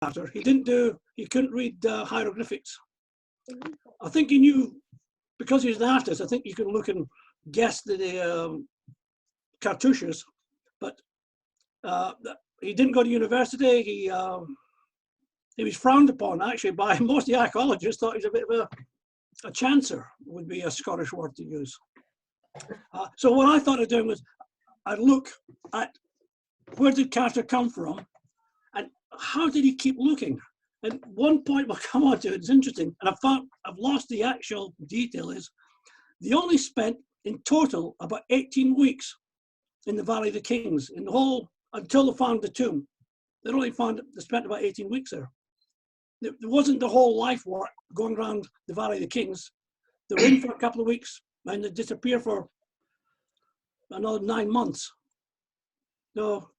Carter. He couldn't read hieroglyphics. I think he knew, because he's an artist, I think you can look and guess the cartouches, but he didn't go to university. He was frowned upon, actually, by most of the archaeologists. Thought he was a bit of a chancer, would be a Scottish word to use. So what I thought of doing was I'd look at where did Carter come from and how did he keep looking? And one point we'll come on to, it's interesting, and I've lost the actual detail, is they only spent in total about 18 weeks in the Valley of the Kings, in the whole, until they found the tomb. They spent about 18 weeks there. There wasn't the whole life work going around the Valley of the Kings. They were in for a couple of weeks and they disappear for another 9 months. So,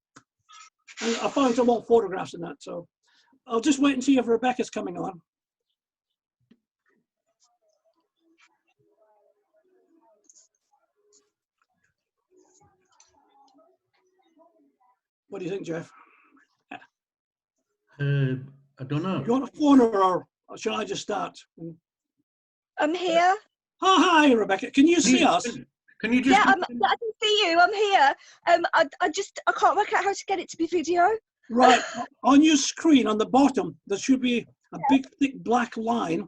and I found some old photographs in that. So I'll just wait and see if Rebecca's coming on. What do you think, Jeff? I don't know. You want a phone or shall I just start? I'm here. Hi, Rebecca. Can you see us? Can you just? Yeah, I can see you. I'm here. I can't work out how to get it to be video. Right. On your screen, on the bottom, there should be a big, thick black line,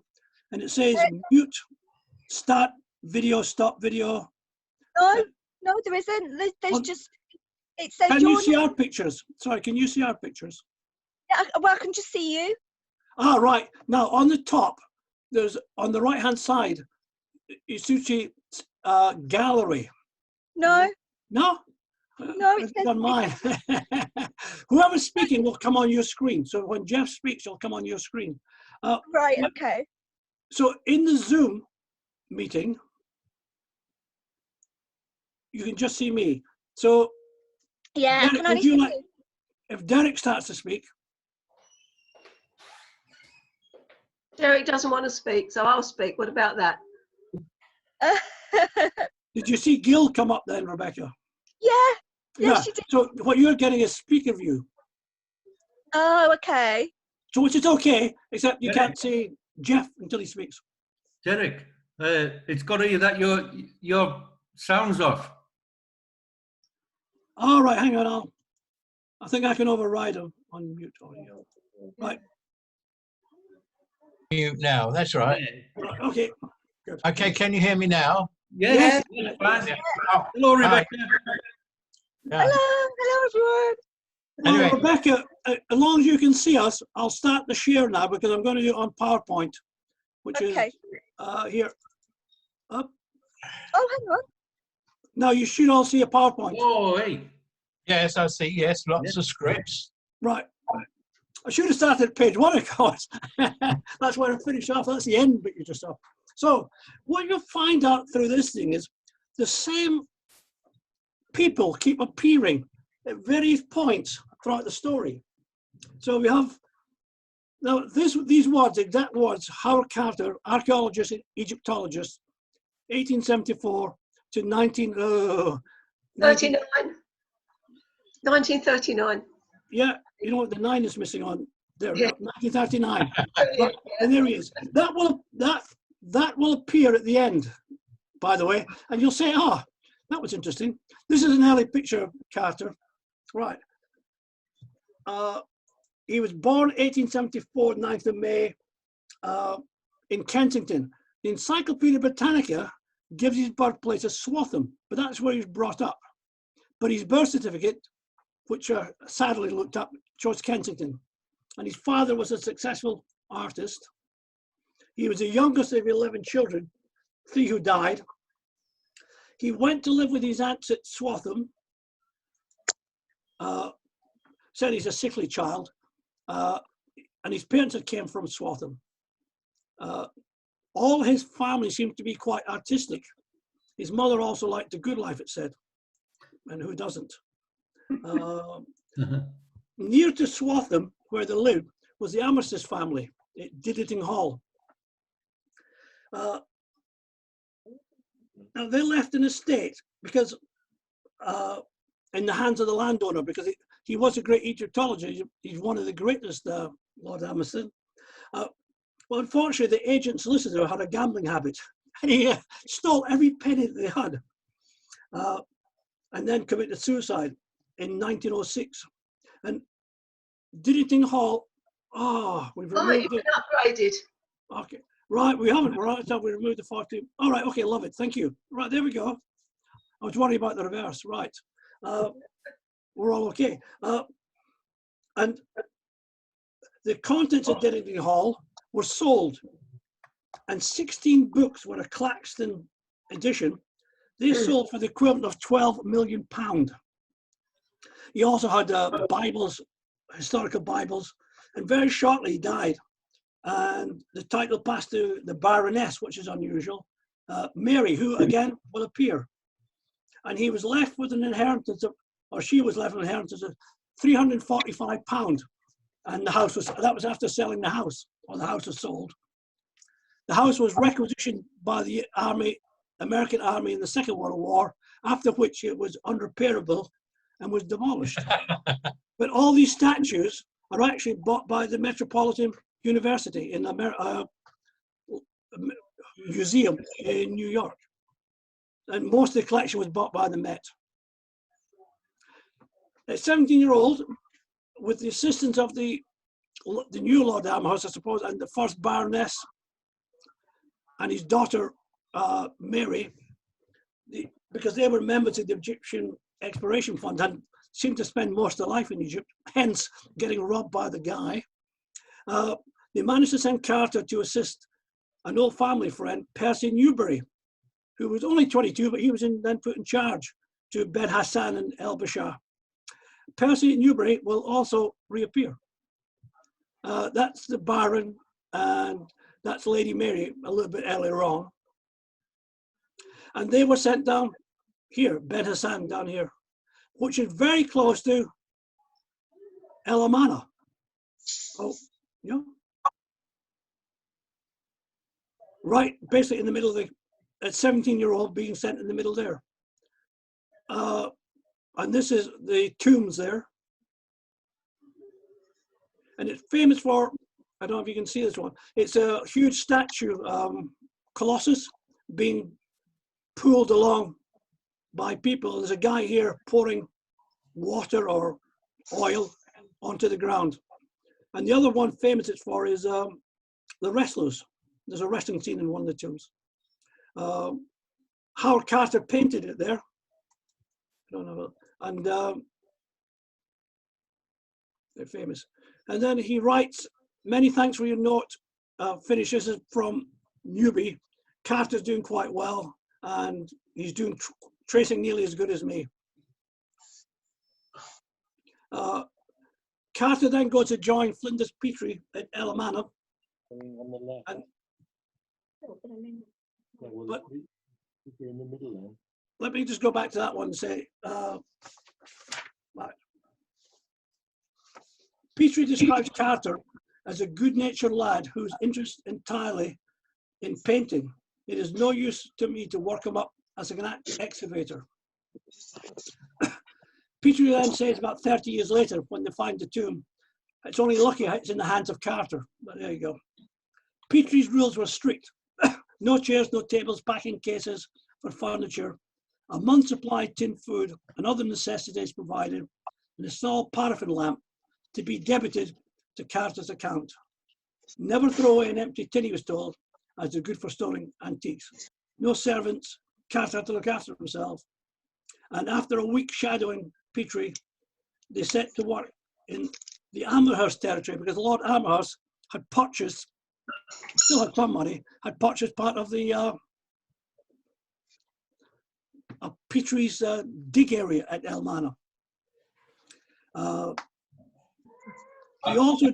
and it says mute, start video, stop video. No, there isn't. There's just. It says. Can you see our pictures? Sorry, can you see our pictures? Yeah, well, I can just see you. Ah, right. Now, on the top, there's, on the right-hand side, you see gallery. No. No? No, it says on mine. Whoever's speaking will come on your screen. So when Jeff speaks, he'll come on your screen. Right, okay. So in the Zoom meeting, you can just see me. So yeah, Derek, can I see you? If Derek starts to speak. Derek doesn't want to speak, so I'll speak. What about that? Did you see Gil come up then, Rebecca? Yeah, she did. So what you're getting is speaker view. Oh, okay. So which is okay, except you can't see Jeff until he speaks. Derek, it's got to be that your sound's off. All right, hang on. I think I can override him on mute audio. Right. Mute now. That's right. Right, okay. Good. Okay, can you hear me now? Yes. Yes. Fine. Yeah. Hello, Rebecca. Yeah. Hello, everyone. Well, Anyway. Rebecca, as long as you can see us, I'll start the share now because I'm going to do it on PowerPoint, which Okay. is here. Up. Oh, hang on. Now you should all see a PowerPoint. Oh, hey. Yes, I see. Yes, lots of scripts. Right. I should have started at page 1, of course. That's where I finish off. That's the end bit you just saw. So what you'll find out through this thing is the same people keep appearing at various points throughout the story. So we have now these words, exact words: Howard Carter, archaeologist and Egyptologist, 1874 to 1939. Yeah, you know what, the 9 is missing on there. Yeah. 1939. Right, and there he is. That will appear at the end, by the way, and you'll say, "Ah, that was interesting." This is an early picture of Carter. Right. He was born 1874, 9th of May, in Kensington. The Encyclopedia Britannica gives his birthplace as Swatham, but that's where he was brought up. But his birth certificate, which I sadly looked up, shows Kensington. And his father was a successful artist. He was the youngest of 11 children, 3 who died. He went to live with his aunts at Swatham. Said he's a sickly child. And his parents had came from Swatham. All his family seemed to be quite artistic. His mother also liked the good life, it said. And who doesn't? Near to Swatham, where they lived, was the Armistice family at Didditing Hall. Now they left an estate because in the hands of the landowner, because he was a great Egyptologist. He's one of the greatest, Lord Hammerstein. Well, unfortunately, the agent solicitor had a gambling habit, and he stole every penny that they had, and then committed suicide in 1906. And Diddington Hall, we've Oh, removed you've it. been upgraded. Okay, right, we haven't. We're out of time. We removed the 14. All right, okay, love it. Thank you. Right, there we go. I was worried about the reverse. Right, we're all okay. And the contents of Diddington Hall were sold, and 16 books were a Claxton edition. They sold for the equivalent of £12 million. He also had Bibles, historical Bibles, and very shortly he died. And the title passed to the Baroness, which is unusual, Mary, who again will appear. And he was left with an inheritance of, or she was left with an inheritance of £345. And the house was, that was after selling the house, or the house was sold. The house was requisitioned by the army, American army in the Second World War, after which it was unrepairable and was demolished. But all these statues are actually bought by the Metropolitan University in the museum in New York. And most of the collection was bought by the Met. At 17-year-old, with the assistance of the new Lord Amherst, I suppose, and the first Baroness and his daughter, Mary, because they were members of the Egyptian Exploration Fund and seemed to spend most of their life in Egypt, hence getting robbed by the guy. They managed to send Carter to assist an old family friend, Percy Newberry, who was only 22, but he was then put in charge to Ben Hassan and El Bashar. Percy Newberry will also reappear. That's the Baron, and that's Lady Mary a little bit earlier on. And they were sent down here, Ben Hassan down here, which is very close to El Amana. Oh, yeah. Right, basically in the middle of the, a 17-year-old being sent in the middle there. And this is the tombs there. And it's famous for, I don't know if you can see this one, it's a huge statue, Colossus, being pulled along by people. There's a guy here pouring water or oil onto the ground. And the other one famous it's for is the wrestlers. There's a wrestling scene in one of the tombs. Howard Carter painted it there. I don't know. And they're famous. And then he writes, many thanks for your note. Finishes it from Newby. Carter's doing quite well, and he's doing tracing nearly as good as me. Carter then goes to join Flinders Petrie at El Amana. On the left. And, Well, you're in the middle there. let me just go back to that one and say, Petrie describes Carter as a good-natured lad whose interest entirely in painting. It is no use to me to work him up as an excavator. Petrie then says about 30 years later, when they find the tomb, it's only lucky it's in the hands of Carter, but there you go. Petrie's rules were strict. No chairs, no tables, packing cases for furniture, a month's supply of tinned food and other necessities provided, and a small paraffin lamp to be debited to Carter's account. Never throw away an empty tin, he was told, as they're good for storing antiques. No servants, Carter had to look after himself. And after a week shadowing Petrie, they set to work in the Amherst territory because Lord Amherst had purchased, still had some money, had purchased part of the Petrie's dig area at El Mana. He also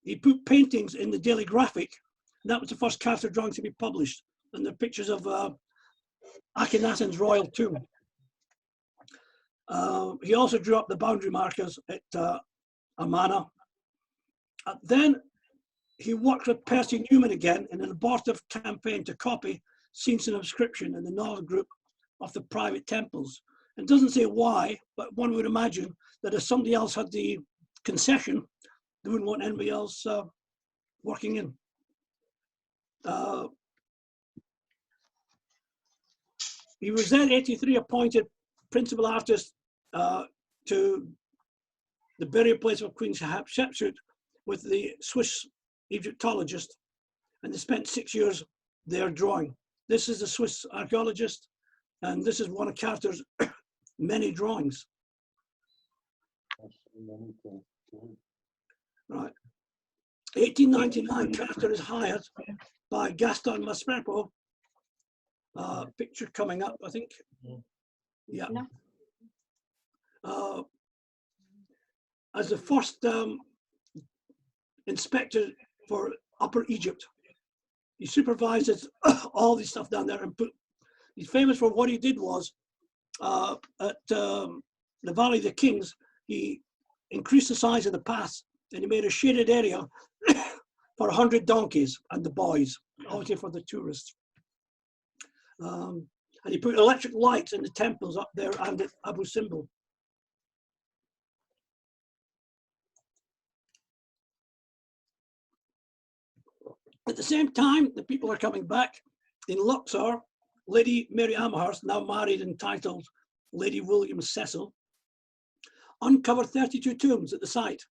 he put paintings in the Daily Graphic, and that was the first Carter drawing to be published, and the pictures of Akhenaten's royal tomb. He also drew up the boundary markers at Amana. Then he worked with Percy Newman again in an abortive campaign to copy scenes and inscription in the Nile group of the private temples. It doesn't say why, but one would imagine that if somebody else had the concession, they wouldn't want anybody else working in. He was then 83 appointed principal artist to the burial place of Queen Hatshepsut with the Swiss Egyptologist, and they spent 6 years there drawing. This is the Swiss archaeologist, and this is one of Carter's many drawings. Right. 1899, Carter is hired by Gaston Masprepo. Picture coming up, I think. Yeah. As the first inspector for Upper Egypt. He supervises all this stuff down there, and he's famous for what he did was at the Valley of the Kings, he increased the size of the path and he made a shaded area for 100 donkeys and the boys, obviously for the tourists. And he put electric lights in the temples up there and at Abu Simbel. At the same time, the people are coming back. In Luxor, Lady Mary Amherst, now married and titled Lady William Cecil, uncovered 32 tombs at the site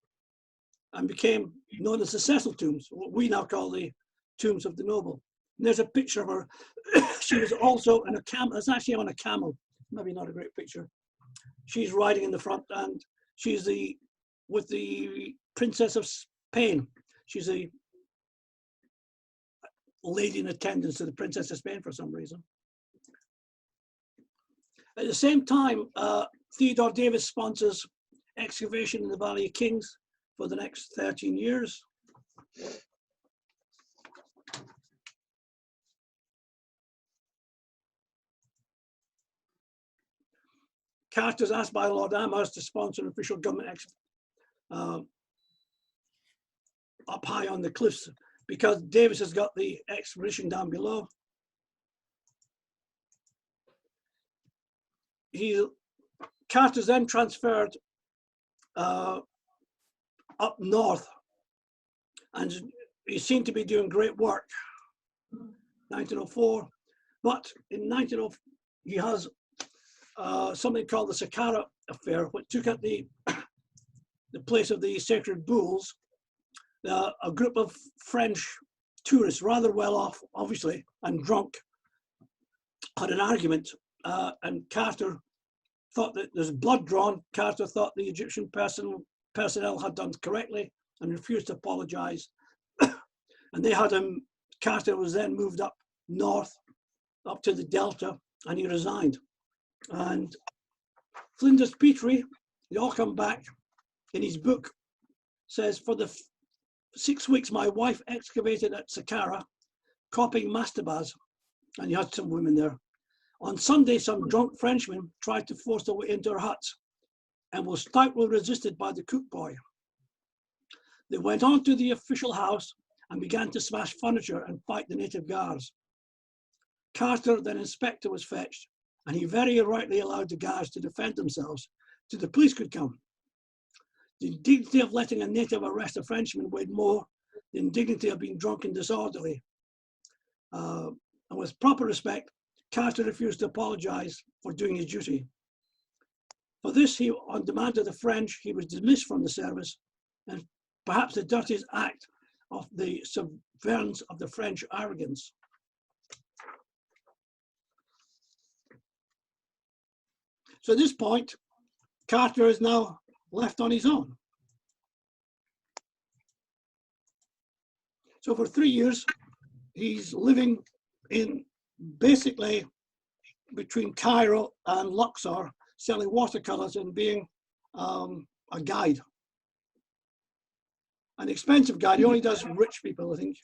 and became known as the Cecil tombs, what we now call the tombs of the noble. And there's a picture of her. She was also in a camel. It's actually on a camel. Maybe not a great picture. She's riding in the front, and she's with the Princess of Spain. She's a lady in attendance to the Princess of Spain for some reason. At the same time, Theodore Davis sponsors excavation in the Valley of Kings for the next 13 years. Carter's asked by Lord Amherst to sponsor an official government up high on the cliffs because Davis has got the expedition down below. Carter's then transferred up north, and he seemed to be doing great work. 1904, but in 1904 he has something called the Saqqara affair, which took up the place of the sacred bulls. A group of French tourists, rather well off, obviously, and drunk, had an argument, and Carter thought that there's blood drawn. Carter thought the Egyptian personnel had done correctly and refused to apologize. And they had him, Carter was then moved up north, up to the Delta, and he resigned. And Flinders Petrie, they all come back, in his book, says, for the 6 weeks my wife excavated at Saqqara, copying mastabas, and you had some women there. On Sunday, some drunk Frenchmen tried to force their way into her huts and was stoutly resisted by the cook boy. They went on to the official house and began to smash furniture and fight the native guards. Carter, then inspector, was fetched, and he very rightly allowed the guards to defend themselves till the police could come. The indignity of letting a native arrest a Frenchman weighed more than the indignity of being drunk and disorderly. And with proper respect, Carter refused to apologize for doing his duty. For this, on demand of the French, he was dismissed from the service, and perhaps the dirtiest act of the subversions of the French arrogance. So at this point, Carter is now left on his own. So for 3 years, he's living in basically between Cairo and Luxor, selling watercolors and being a guide. An expensive guide. He only does rich people, I think.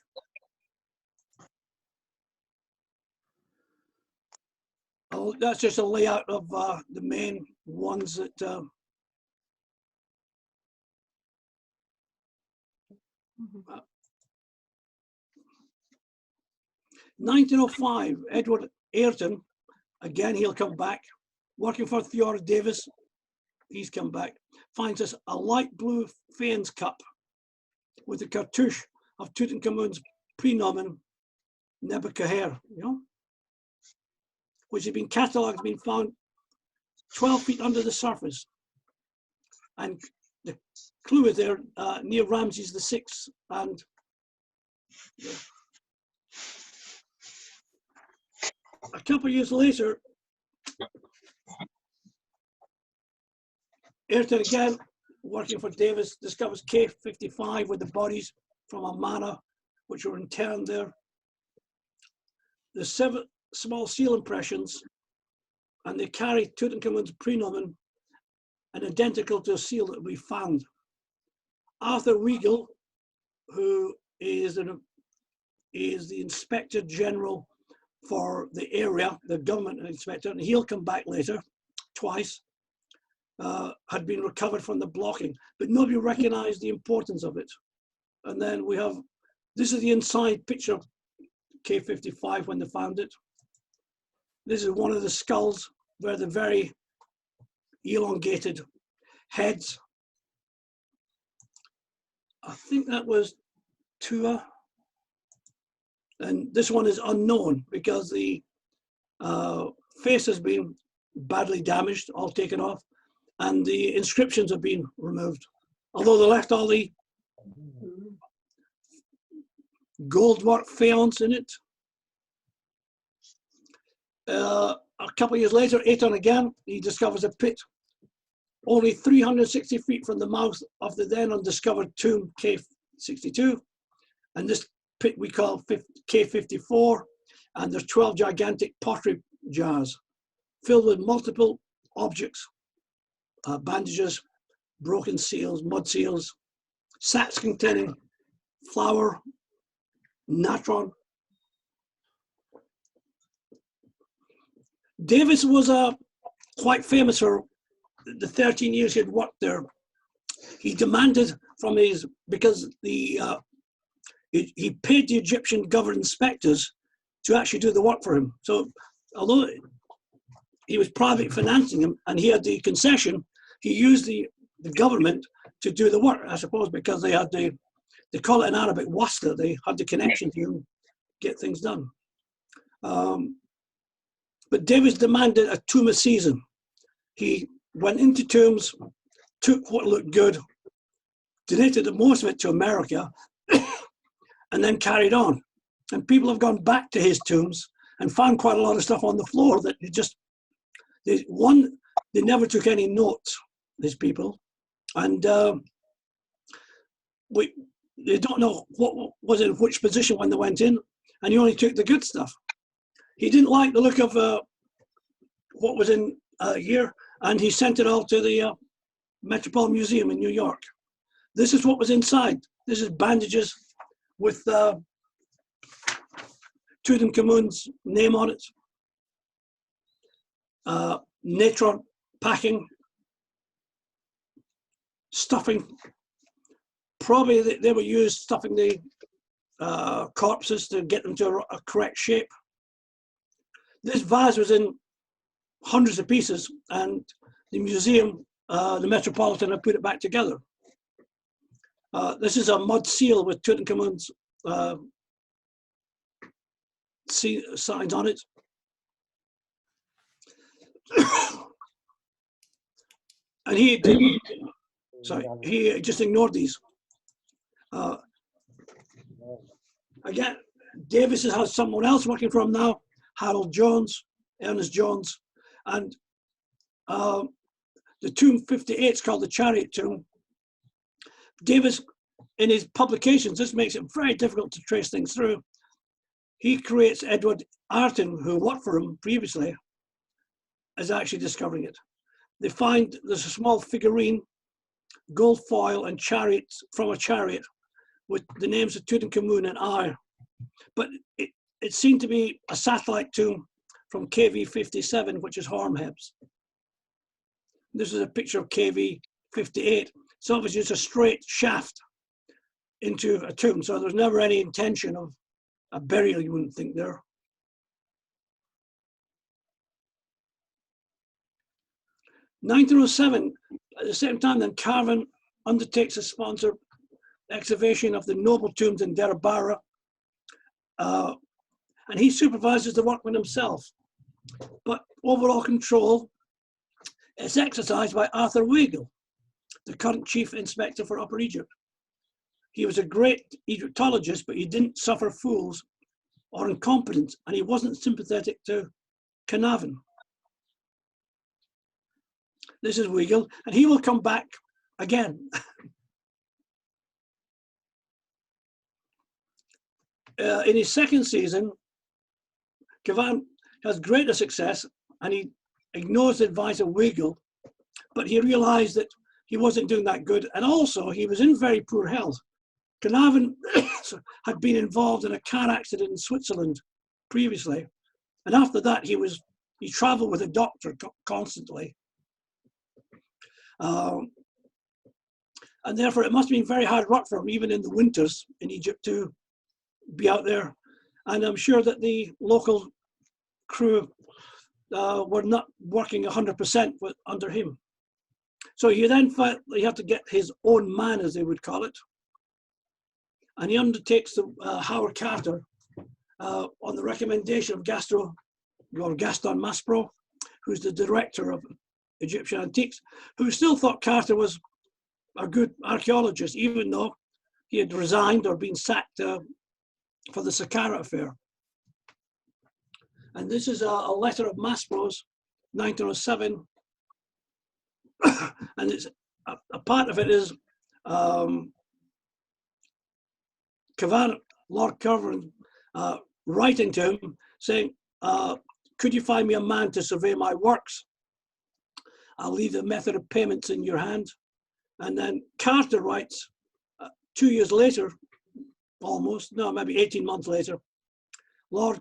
Oh, that's just a layout of the main ones that 1905, Edward Ayrton, again, he'll come back. working for Theodore Davis, he's come back, finds us a light blue Fane's cup with the cartouche of Tutankhamun's prenomen Nebuchadnezzar, you know, which has been catalogued, been found 12 feet under the surface. And the clue is there near Ramses VI. And a couple of years later, Ayrton again, working for Davis, discovers K55 with the bodies from Amana, which were interned there. The 7 small seal impressions, and they carry Tutankhamun's prenomen, and identical to a seal that we found. Arthur Weigel, who is the Inspector General for the area, the government inspector, and he'll come back later, twice, had been recovered from the blocking, but nobody recognized the importance of it. And then we have, this is the inside picture of K55 when they found it. This is one of the skulls where the very elongated heads. I think that was Tua. And this one is unknown because the face has been badly damaged, all taken off, and the inscriptions have been removed. Although they left all the goldwork faience in it. A couple of years later, Ayrton again, he discovers a pit only 360 feet from the mouth of the then undiscovered tomb K62. And this pit we call K54, and there's 12 gigantic pottery jars filled with multiple objects, bandages, broken seals, mud seals, sacks containing flour, natron. Davis was quite famous for the 13 years he had worked there. He demanded from his, because he paid the Egyptian government inspectors to actually do the work for him. So although he was private financing him and he had the concession, he used the government to do the work, I suppose, because they had they call it in Arabic wasta, they had the connection to get things done. But Davis demanded a tomb a season. He went into tombs, took what looked good, donated most of it to America, and then carried on. And people have gone back to his tombs and found quite a lot of stuff on the floor that they never took any notes, these people. And they don't know what was in which position when they went in, and he only took the good stuff. He didn't like the look of what was in here, and he sent it all to the Metropolitan Museum in New York. This is what was inside. This is bandages with Tutankhamun's name on it. Natron packing, stuffing. Probably they were used stuffing the corpses to get them to a correct shape. This vase was in hundreds of pieces, and the museum, the Metropolitan, have put it back together. This is a mud seal with Tutankhamun's signs on it. And he just ignored these. Again, Davis has someone else working for him now, Harold Jones, Ernest Jones, and the tomb 58 is called the Chariot Tomb. Davis, in his publications, this makes it very difficult to trace things through. He creates Edward Arton, who worked for him previously, as actually discovering it. They find there's a small figurine, gold foil and chariots from a chariot with the names of Tutankhamun and I. But it seemed to be a satellite tomb from KV57, which is Horemheb's. This is a picture of KV58. So it was just a straight shaft into a tomb. So there's never any intention of a burial, you wouldn't think there. 1907, at the same time, then Carvin undertakes a sponsored excavation of the noble tombs in Derabara, and he supervises the workmen himself. But overall control is exercised by Arthur Weigel, the current chief inspector for Upper Egypt. He was a great Egyptologist, but he didn't suffer fools or incompetence, and he wasn't sympathetic to Carnarvon. This is Weigel, and he will come back again. In his second season, Carnarvon has greater success, and he ignores the advice of Weigel, but he realized that he wasn't doing that good, and also he was in very poor health. Carnarvon had been involved in a car accident in Switzerland previously, and after that he traveled with a doctor constantly. And therefore it must have been very hard work for him, even in the winters in Egypt, to be out there. And I'm sure that the local crew were not working 100% under him. So he then felt he had to get his own man, as they would call it. And he undertakes the Howard Carter on the recommendation of Gaston Maspero, who's the director of Egyptian Antiques, who still thought Carter was a good archaeologist, even though he had resigned or been sacked for the Saqqara affair. And this is a letter of Maspero's, 1907, and it's a part of it is Lord Kerr-Morgan writing to him saying, could you find me a man to survey my works? I'll leave the method of payments in your hand. And then Carter writes 2 years later, almost, no, maybe 18 months later, Lord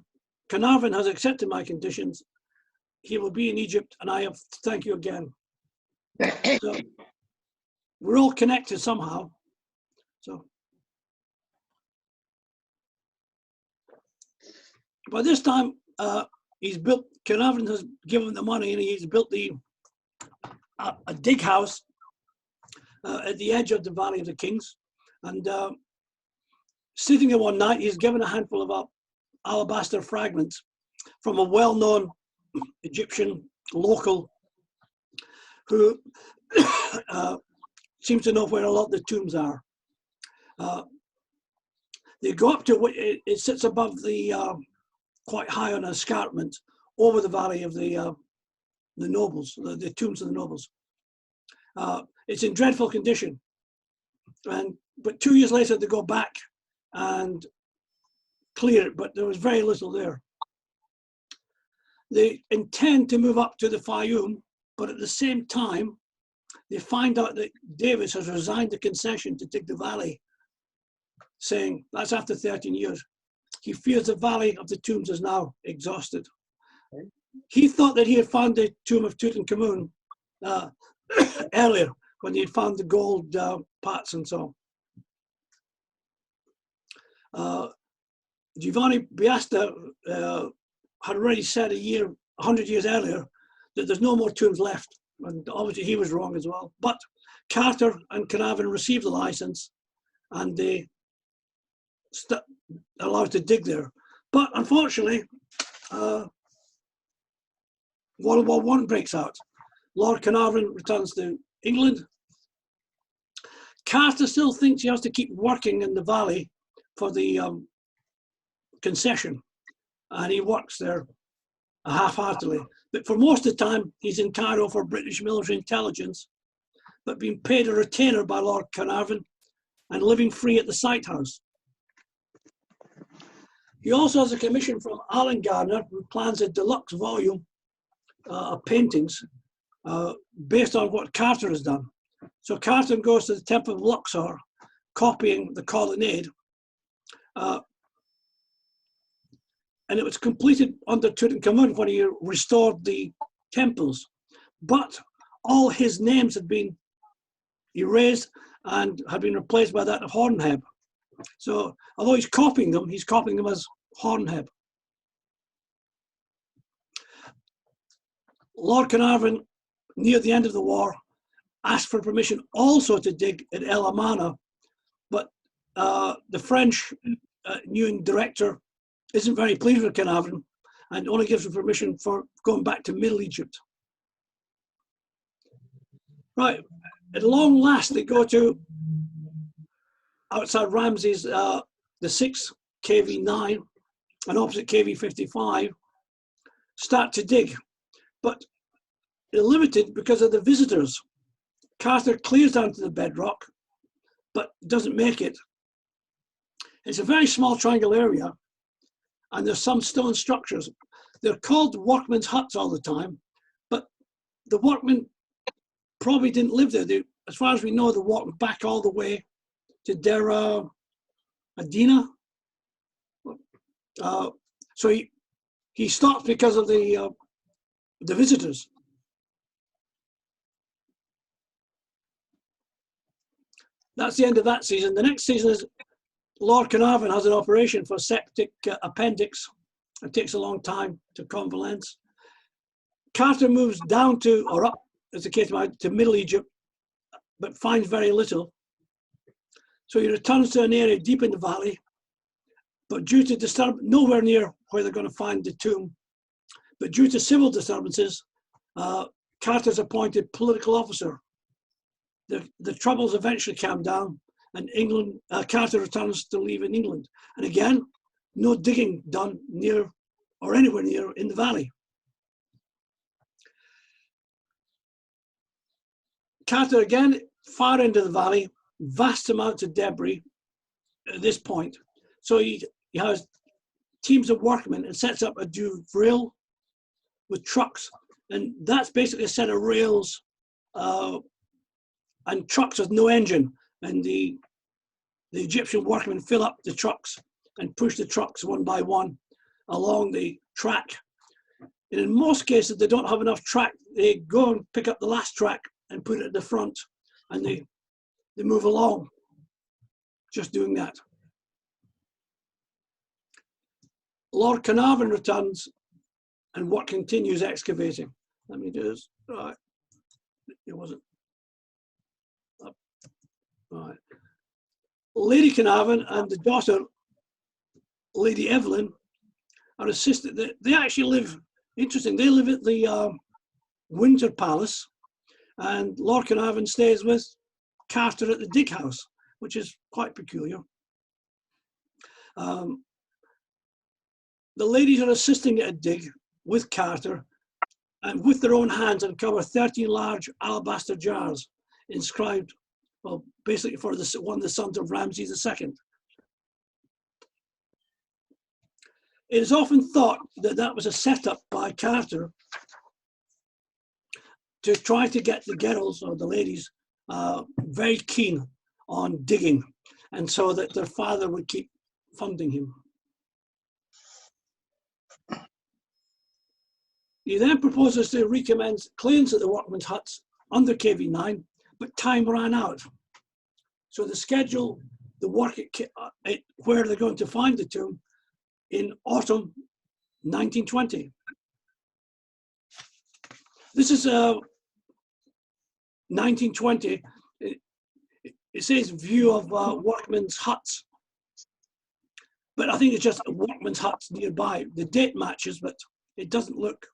Carnarvon has accepted my conditions. He will be in Egypt, and I have to thank you again. So we're all connected somehow. So by this time, Carnarvon has given the money, and he's built a dig house at the edge of the Valley of the Kings. And sitting there one night, he's given a handful of alabaster fragments from a well-known Egyptian local who seems to know where a lot of the tombs are. They go up to it sits above the quite high on an escarpment over the valley of the nobles, the tombs of the nobles. It's in dreadful condition, but 2 years later they go back and clear it, but there was very little there. They intend to move up to the Fayoum, but at the same time they find out that Davis has resigned the concession to dig the valley, saying that's after 13 years. He fears the valley of the tombs is now exhausted. He thought that he had found the tomb of Tutankhamun earlier, when he had found the gold parts and so on. Giovanni Biasta had already said 100 years earlier that there's no more tombs left, and obviously he was wrong as well. But Carter and Carnarvon received the license, and they allowed to dig there. But unfortunately, World War I breaks out. Lord Carnarvon returns to England. Carter still thinks he has to keep working in the valley for the concession, and he works there half-heartedly. But for most of the time, he's in Cairo for British military intelligence, but being paid a retainer by Lord Carnarvon and living free at the Sight House. He also has a commission from Alan Gardner, who plans a deluxe volume of paintings based on what Carter has done. So Carter goes to the Temple of Luxor, copying the colonnade, and it was completed under Tutankhamun when he restored the temples. But all his names had been erased and had been replaced by that of Hornheb. So although he's copying them as Hornheb. Lord Carnarvon near the end of the war, asked for permission also to dig at El Amana, but the French new director isn't very pleased with Carnarvon and only gives him permission for going back to Middle Egypt. Right, at long last they go to outside Ramses, the 6 KV9 and opposite KV55, start to dig, but they're limited because of the visitors. Carter clears down to the bedrock, but doesn't make it. It's a very small triangle area, and there's some stone structures. They're called workmen's huts all the time, but the workmen probably didn't live there. They, as far as we know, they walked back all the way to Dera Adina. So he stopped because of the visitors. That's the end of that season. The next season is Lord Carnarvon has an operation for septic appendix. It takes a long time to convalesce. Carter moves down to, or up, as the case might, to Middle Egypt, but finds very little. So he returns to an area deep in the valley, but due to nowhere near where they're going to find the tomb, but due to civil disturbances, Carter's appointed political officer. The troubles eventually calm down, and Carter returns to live in England. And again, no digging done near or anywhere near in the valley. Carter again, far into the valley, vast amounts of debris at this point. So he has teams of workmen and sets up a duvrill with trucks. And that's basically a set of rails and trucks with no engine. And the Egyptian workmen fill up the trucks and push the trucks one by one along the track. And in most cases, they don't have enough track. They go and pick up the last track and put it at the front, and they move along, just doing that. Lord Carnarvon returns and work continues excavating. Let me do this. Right. It wasn't up. Right. Lady Carnarvon and the daughter, Lady Evelyn, are assisted. They actually live, interesting, they live at the Windsor Palace, and Lord Carnarvon stays with Carter at the dig house, which is quite peculiar. The ladies are assisting at a dig with Carter, and with their own hands uncover 13 large alabaster jars inscribed, well, basically for one of the sons of Ramses II. It is often thought that that was a setup by Carter to try to get the girls or the ladies very keen on digging, and so that their father would keep funding him. He then proposes to recommence claims at the workmen's huts under KV9, but time ran out. So they schedule the work at where they're going to find the tomb in autumn 1920. This is 1920. It says view of workmen's huts, but I think it's just workmen's huts nearby. The date matches, but it doesn't look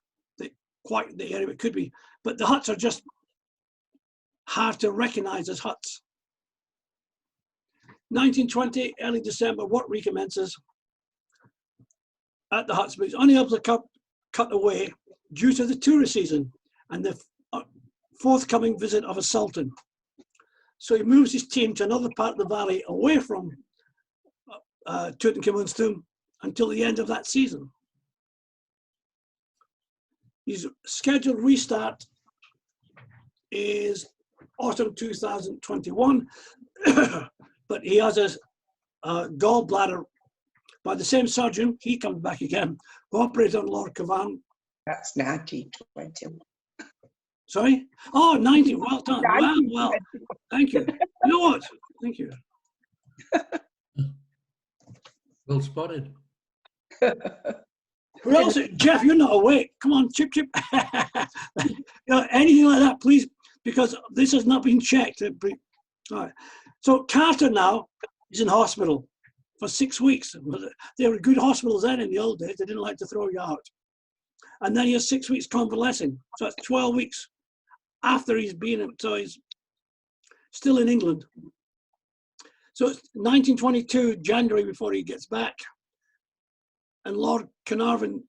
quite the area it could be. But the huts are just hard to recognize as huts. 1920, early December, work recommences at the huts, but it's only able to cut away due to the tourist season and the forthcoming visit of a sultan. So he moves his team to another part of the valley away from Tutankhamun's tomb until the end of that season. His scheduled restart is autumn 2021, but he has a gallbladder by the same surgeon. He comes back again, who operated on Lord Cavan. That's 1921. Sorry? Oh, 90, well done. Well, thank you. You know what? Thank you. Well spotted. Who else? Jeff, you're not awake. Come on, chip. Anything like that, please, because this has not been checked. All right. So Carter now is in hospital for 6 weeks. They were good hospitals then in the old days. They didn't like to throw you out. And then he has 6 weeks convalescing. So that's 12 weeks after he's been, so he's still in England. So it's 1922, January, before he gets back. And Lord Carnarvon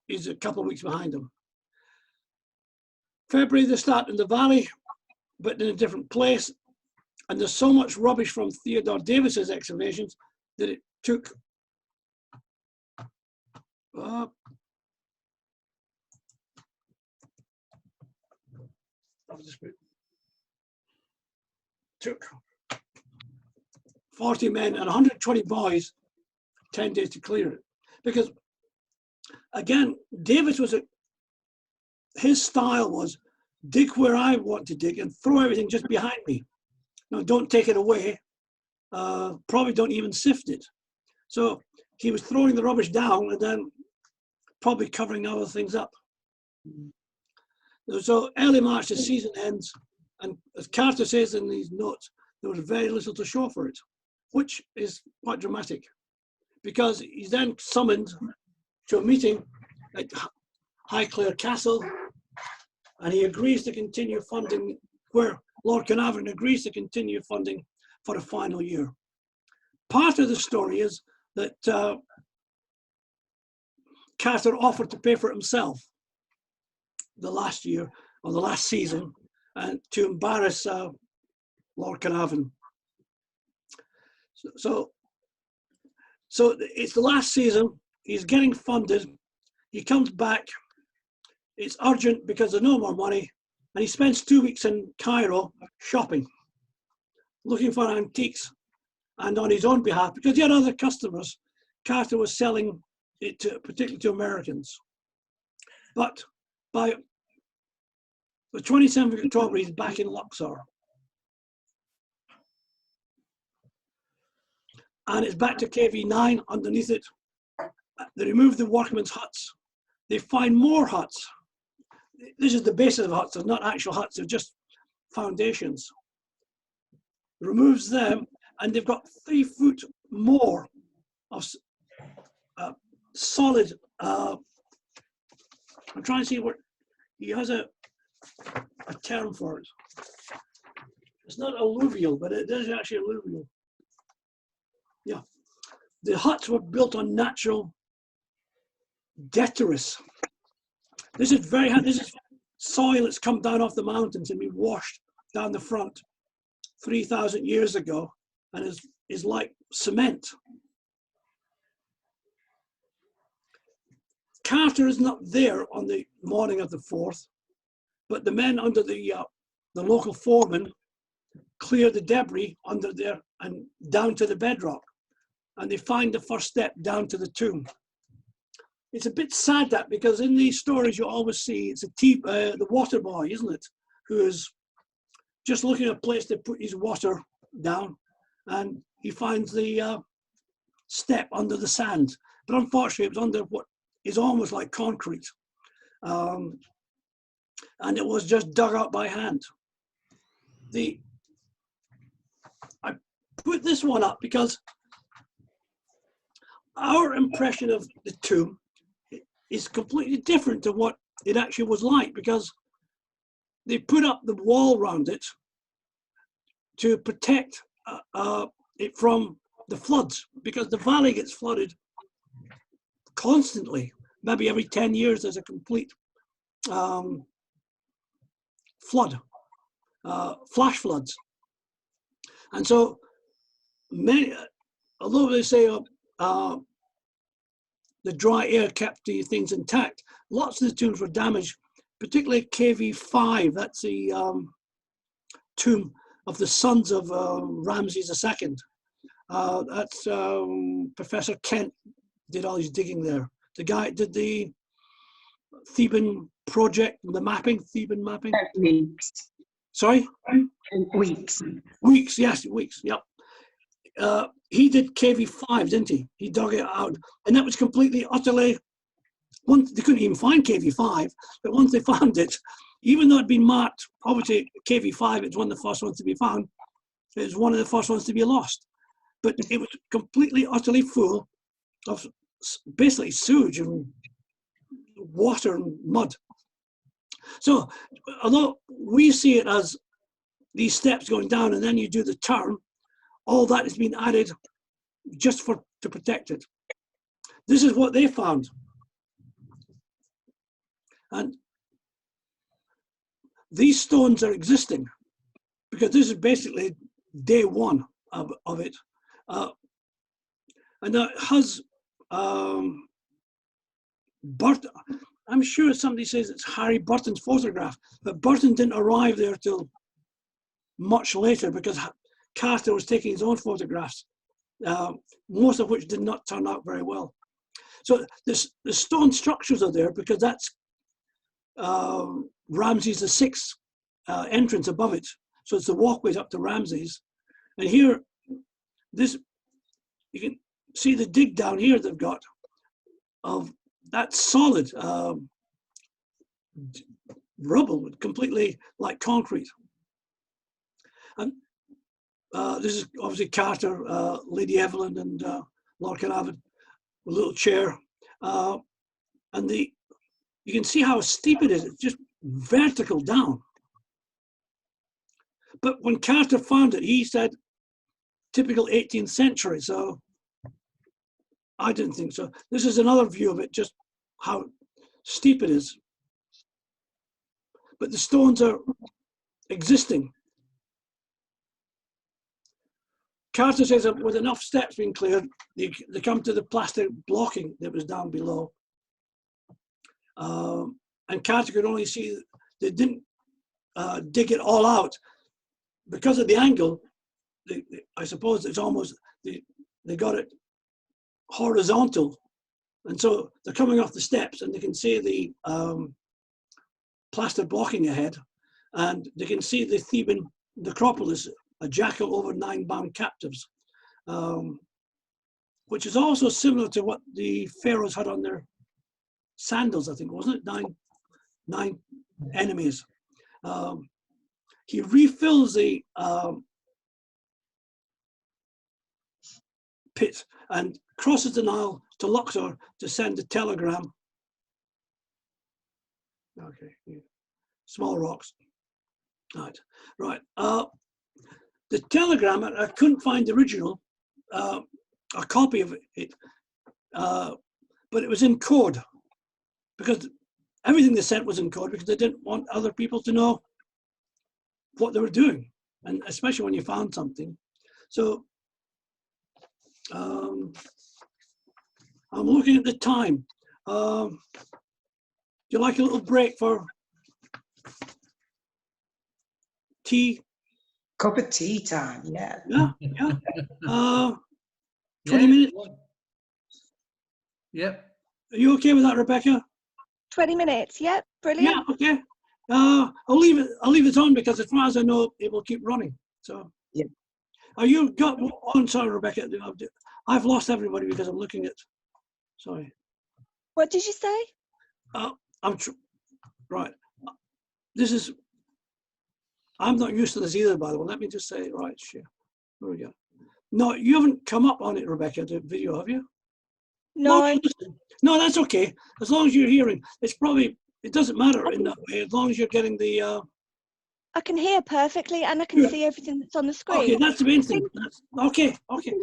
is a couple of weeks behind him. February, they start in the valley, but in a different place. And there's so much rubbish from Theodore Davis's excavations that it took took 40 men and 120 boys 10 days to clear it. Because again, Davis his style was dig where I want to dig and throw everything just behind me. Now don't take it away, probably don't even sift it. So he was throwing the rubbish down and then probably covering other things up. So early March, the season ends, and as Carter says in these notes, there was very little to show for it, which is quite dramatic, because he's then summoned to a meeting at Highclere Castle, and he agrees to continue funding, where Lord Carnarvon agrees to continue funding for the final year. Part of the story is that Carter offered to pay for it himself the last year, or the last season, and to embarrass Lord Carnarvon. So it's the last season, he's getting funded, he comes back, it's urgent because there's no more money, and he spends 2 weeks in Cairo shopping, looking for antiques, and on his own behalf, because he had other customers, Carter was selling it particularly to Americans. But by the 27th of October, he's back in Luxor. And it's back to KV9 underneath it. They remove the workmen's huts. They find more huts. This is the basis of huts. They're not actual huts, they're just foundations. Removes them, and they've got 3 foot more of solid. I'm trying to see what he has a term for it. It's not alluvial, but it is actually alluvial. Yeah, the huts were built on natural detritus. This is this is soil that's come down off the mountains and been washed down the front 3,000 years ago, and is like cement. Carter is not there on the morning of the 4th, but the men under the local foreman clear the debris under there and down to the bedrock, and they find the first step down to the tomb. It's a bit sad that, because in these stories you always see it's the water boy, isn't it, who is just looking at a place to put his water down, and he finds the step under the sand. But unfortunately, it was under what is almost like concrete, and it was just dug out by hand. I put this one up because our impression of the tomb is completely different to what it actually was like, because they put up the wall around it to protect it from the floods, because the valley gets flooded constantly. Maybe every 10 years there's a complete flood, flash floods. And so many, although they say the dry air kept the things intact, lots of the tombs were damaged, particularly KV5, that's the tomb of the sons of Ramses II. That's Professor Kent did all his digging there. The guy did the Theban project, the mapping, Theban mapping. Weeks. Sorry? Weeks. Weeks, yes, Weeks, yep. he did KV5, didn't he? He dug it out, and that was completely, utterly. Once they couldn't even find KV5, but once they found it, even though it'd been marked, obviously KV5, it's one of the first ones to be found. It was one of the first ones to be lost, but it was completely, utterly full of basically sewage and water and mud. So, although we see it as these steps going down and then you do the turn, all that has been added just to protect it. This is what they found. And these stones are existing because this is basically day one of it. And it has Burton. I'm sure somebody says it's Harry Burton's photograph, but Burton didn't arrive there till much later because Carter was taking his own photographs, most of which did not turn out very well. So the stone structures are there because that's Ramses VI entrance above it. So it's the walkways up to Ramses. And here, you can see the dig down here they've got of that solid rubble, completely like concrete. And this is obviously Carter, Lady Evelyn, and Lord Carnarvon, a little chair. And you can see how steep it is. It's just vertical down. But when Carter found it, he said, typical 18th century. So I didn't think so. This is another view of it, just how steep it is. But the stones are existing. Carter says that with enough steps being cleared, they come to the plastic blocking that was down below. And Carter could only see, they didn't dig it all out. Because of the angle, I suppose it's almost, they got it horizontal. And so they're coming off the steps and they can see the plaster blocking ahead. And they can see the Theban necropolis, a jackal over 9 bound captives, which is also similar to what the pharaohs had on their sandals, I think, wasn't it? Nine enemies. He refills the pit and crosses the Nile to Luxor to send a telegram. Okay, yeah. Small rocks. Right. The telegram, I couldn't find the original, a copy of it, but it was in code because everything they sent was in code because they didn't want other people to know what they were doing, and especially when you found something. So I'm looking at the time. Do you like a little break for tea? Cup of tea time, yeah. Yeah, yeah. 20 minutes. Yep. Are you okay with that, Rebecca? 20 minutes, yep, brilliant. Yeah, okay. I'll leave it on because as far as I know, it will keep running. So yeah. Are you got on? Sorry, Rebecca. I've lost everybody because I'm looking at. Sorry. What did you say? Right. This is. I'm not used to this either, by the way. Let me just say, right, share. There we go. No, you haven't come up on it, Rebecca, the video, have you? No. No, that's okay. As long as you're hearing, it doesn't matter in that way, as long as you're getting the... I can hear perfectly and I can see everything that's on the screen. Okay, that's the main thing. Okay.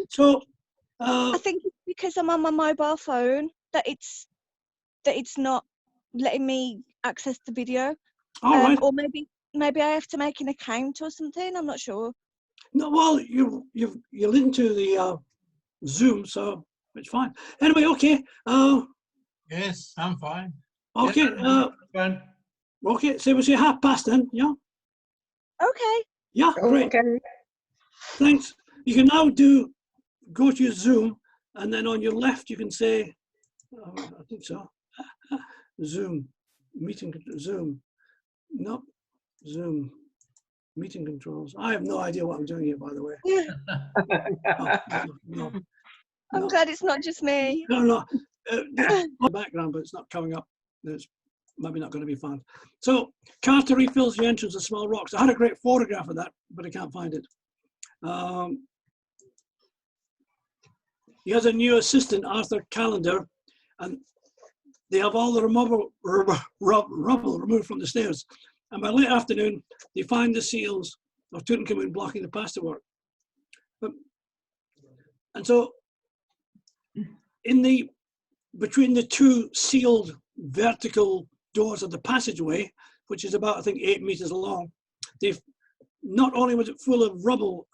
So... I think it's because I'm on my mobile phone that it's not letting me access the video. All right. Or maybe I have to make an account or something. I'm not sure. No, well, you're into the Zoom, so it's fine. Anyway, okay. Yes, I'm fine. Okay. Fine. Okay. So we'll say 1:30 then. Yeah. Okay. Yeah. Great. Okay. Thanks. You can now go to your Zoom, and then on your left you can say, I think so. Zoom meeting. Zoom. No. Zoom. Meeting controls. I have no idea what I'm doing here, by the way. No, I'm glad it's not just me. no. The background, but it's not coming up. It's maybe not going to be found. So Carter refills the entrance with small rocks. I had a great photograph of that, but I can't find it. He has a new assistant, Arthur Callender, and they have all the rubble removed from the stairs. And by late afternoon, they find the seals of Tutankhamun blocking the plasterwork. And so, between the two sealed vertical doors of the passageway, which is about, I think, 8 meters long, they've not only was it full of rubble,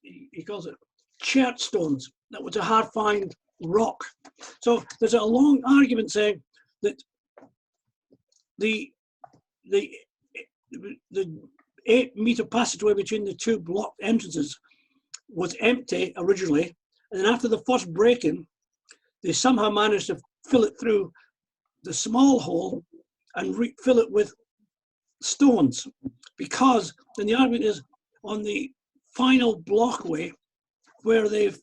he calls it chert stones. That was a hard find rock. So there's a long argument saying that the 8-meter passageway between the two blocked entrances was empty originally, and then after the first break-in, they somehow managed to fill it through the small hole and fill it with stones, because then the argument is on the final blockway where they've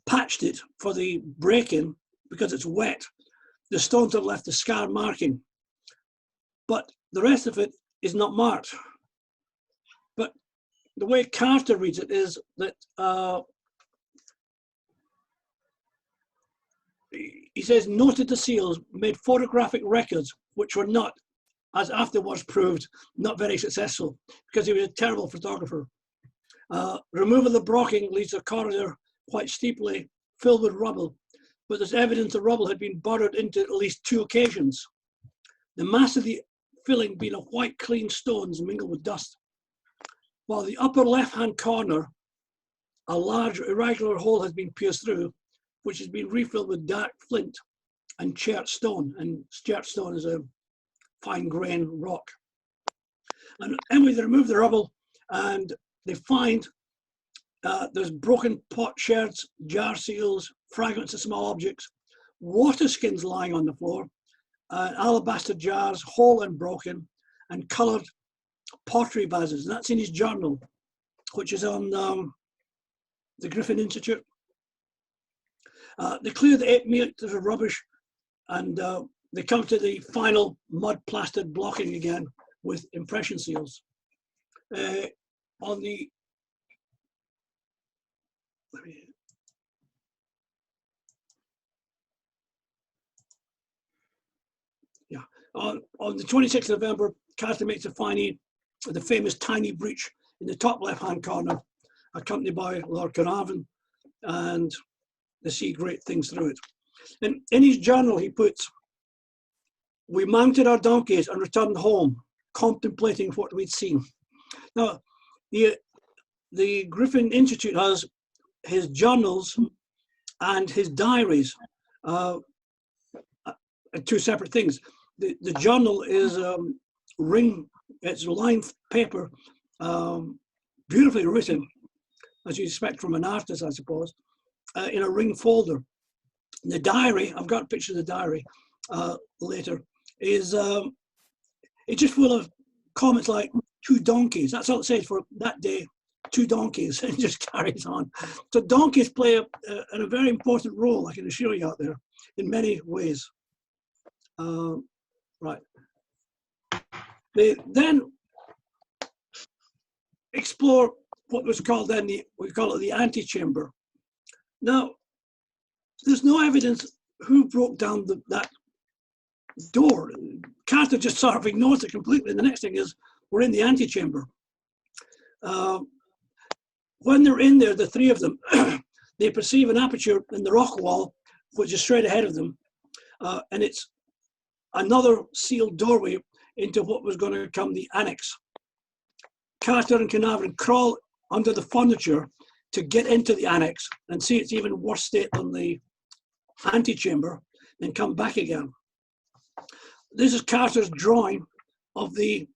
patched it for the break-in, because it's wet, the stones have left a scar marking, but the rest of it is not marked. But the way Carter reads it is that he says, noted the seals, made photographic records, which were not, as afterwards proved, not very successful, because he was a terrible photographer. Removal of the blocking leads a corridor quite steeply filled with rubble, but there's evidence the rubble had been burrowed into at least 2 occasions. The mass of the filling being of white clean stones mingled with dust. While the upper left-hand corner, a large irregular hole has been pierced through, which has been refilled with dark flint and chert stone. And chert stone is a fine grain rock. And anyway, they remove the rubble and they find there's broken pot sherds, jar seals, fragments of small objects, water skins lying on the floor, alabaster jars, whole and broken, and coloured pottery vases. And that's in his journal, which is on the Griffin Institute. They clear the 8 meters of rubbish, and they come to the final mud plastered blocking again with impression seals. On the on the 26th of November, Carter makes a finding of the famous tiny breach in the top left-hand corner, accompanied by Lord Carnarvon, and they see great things through it. And in his journal, he puts, "We mounted our donkeys and returned home, contemplating what we'd seen." Now, the Griffin Institute has his journals and his diaries, two separate things. The journal is it's lined paper, beautifully written, as you expect from an artist, I suppose, in a ring folder. The diary, I've got pictures of the diary later, is it's just full of comments like 2 donkeys. That's all it says for that day, 2 donkeys, and it just carries on. So donkeys play a very important role, I can assure you out there, in many ways. Right. They then explore what was called then we call it the antechamber. Now, there's no evidence who broke down that door. Carter just sort of ignores it completely. The next thing is we're in the antechamber. When they're in there, the 3 of them, they perceive an aperture in the rock wall, which is straight ahead of them, and it's another sealed doorway into what was going to become the annex. Carter and Carnarvon crawl under the furniture to get into the annex and see it's even worse state than the antechamber, then come back again. This is Carter's drawing of the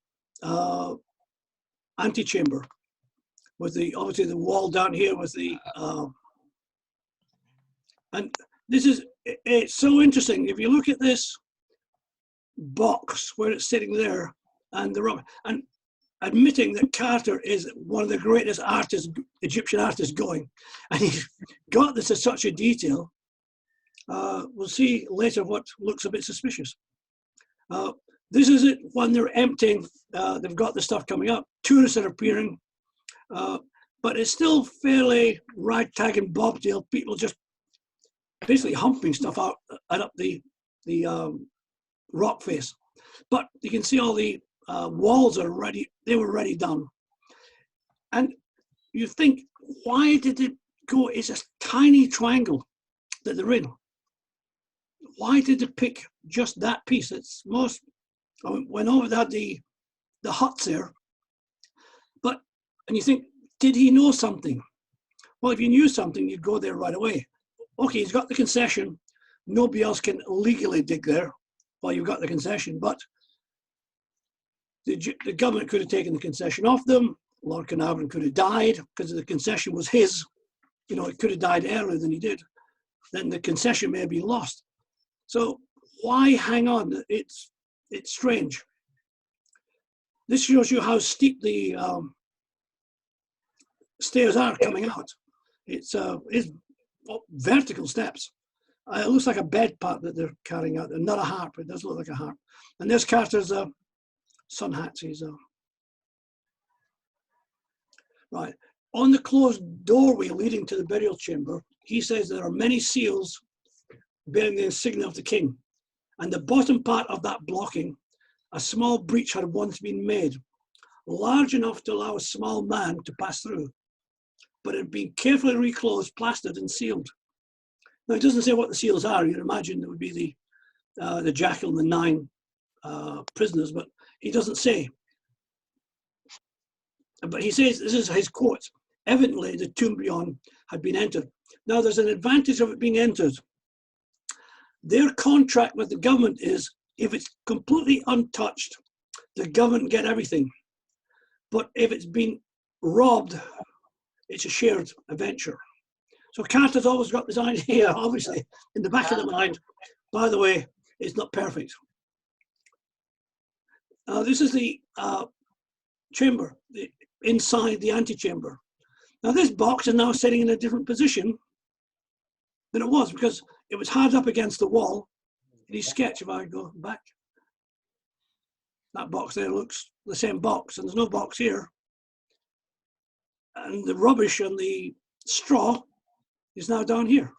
antechamber, with obviously the wall down here with the and this is, it's so interesting. If you look at this, box where it's sitting there, and the rubber, and admitting that Carter is one of the greatest artists, Egyptian artists going, and he's got this as such a detail. We'll see later what looks a bit suspicious. This is it when they're emptying, they've got the stuff coming up, tourists are appearing, but it's still fairly ragtag and bobtail, people just basically humping stuff out and up the rock face. But you can see all the walls are ready, they were already done. And you think, why did it go, it's a tiny triangle that they're in. Why did they pick just that piece? It's most, I went over, they had the huts there, but, and you think, did he know something? Well, if you knew something, you'd go there right away. Okay, he's got the concession, nobody else can legally dig there while you've got the concession, but the government could have taken the concession off them. Lord Carnarvon could have died because the concession was his. You know, it could have died earlier than he did. Then the concession may have been lost. So why hang on? It's strange. This shows you how steep the stairs are coming out. It's vertical steps. It looks like a bed part that they're carrying out, and not a harp. It does look like a harp. And there's Carter's sun hats. He's right on the closed doorway leading to the burial chamber. He says there are many seals bearing the insignia of the king, and the bottom part of that blocking, a small breach had once been made, large enough to allow a small man to pass through, but it had been carefully reclosed, plastered, and sealed. Now it doesn't say what the seals are. You'd imagine it would be the jackal and the 9 prisoners, but he doesn't say. But he says, this is his quote, evidently the tomb beyond had been entered. Now there's an advantage of it being entered. Their contract with the government is, if it's completely untouched, the government get everything. But if it's been robbed, it's a shared adventure. So Carter's always got this idea, obviously, in the back of the mind. By the way, it's not perfect. This is the chamber, inside the antechamber. Now this box is now sitting in a different position than it was, because it was hard up against the wall. In his sketch, if I go back, that box there looks the same box, and there's no box here. And the rubbish and the straw is now down here.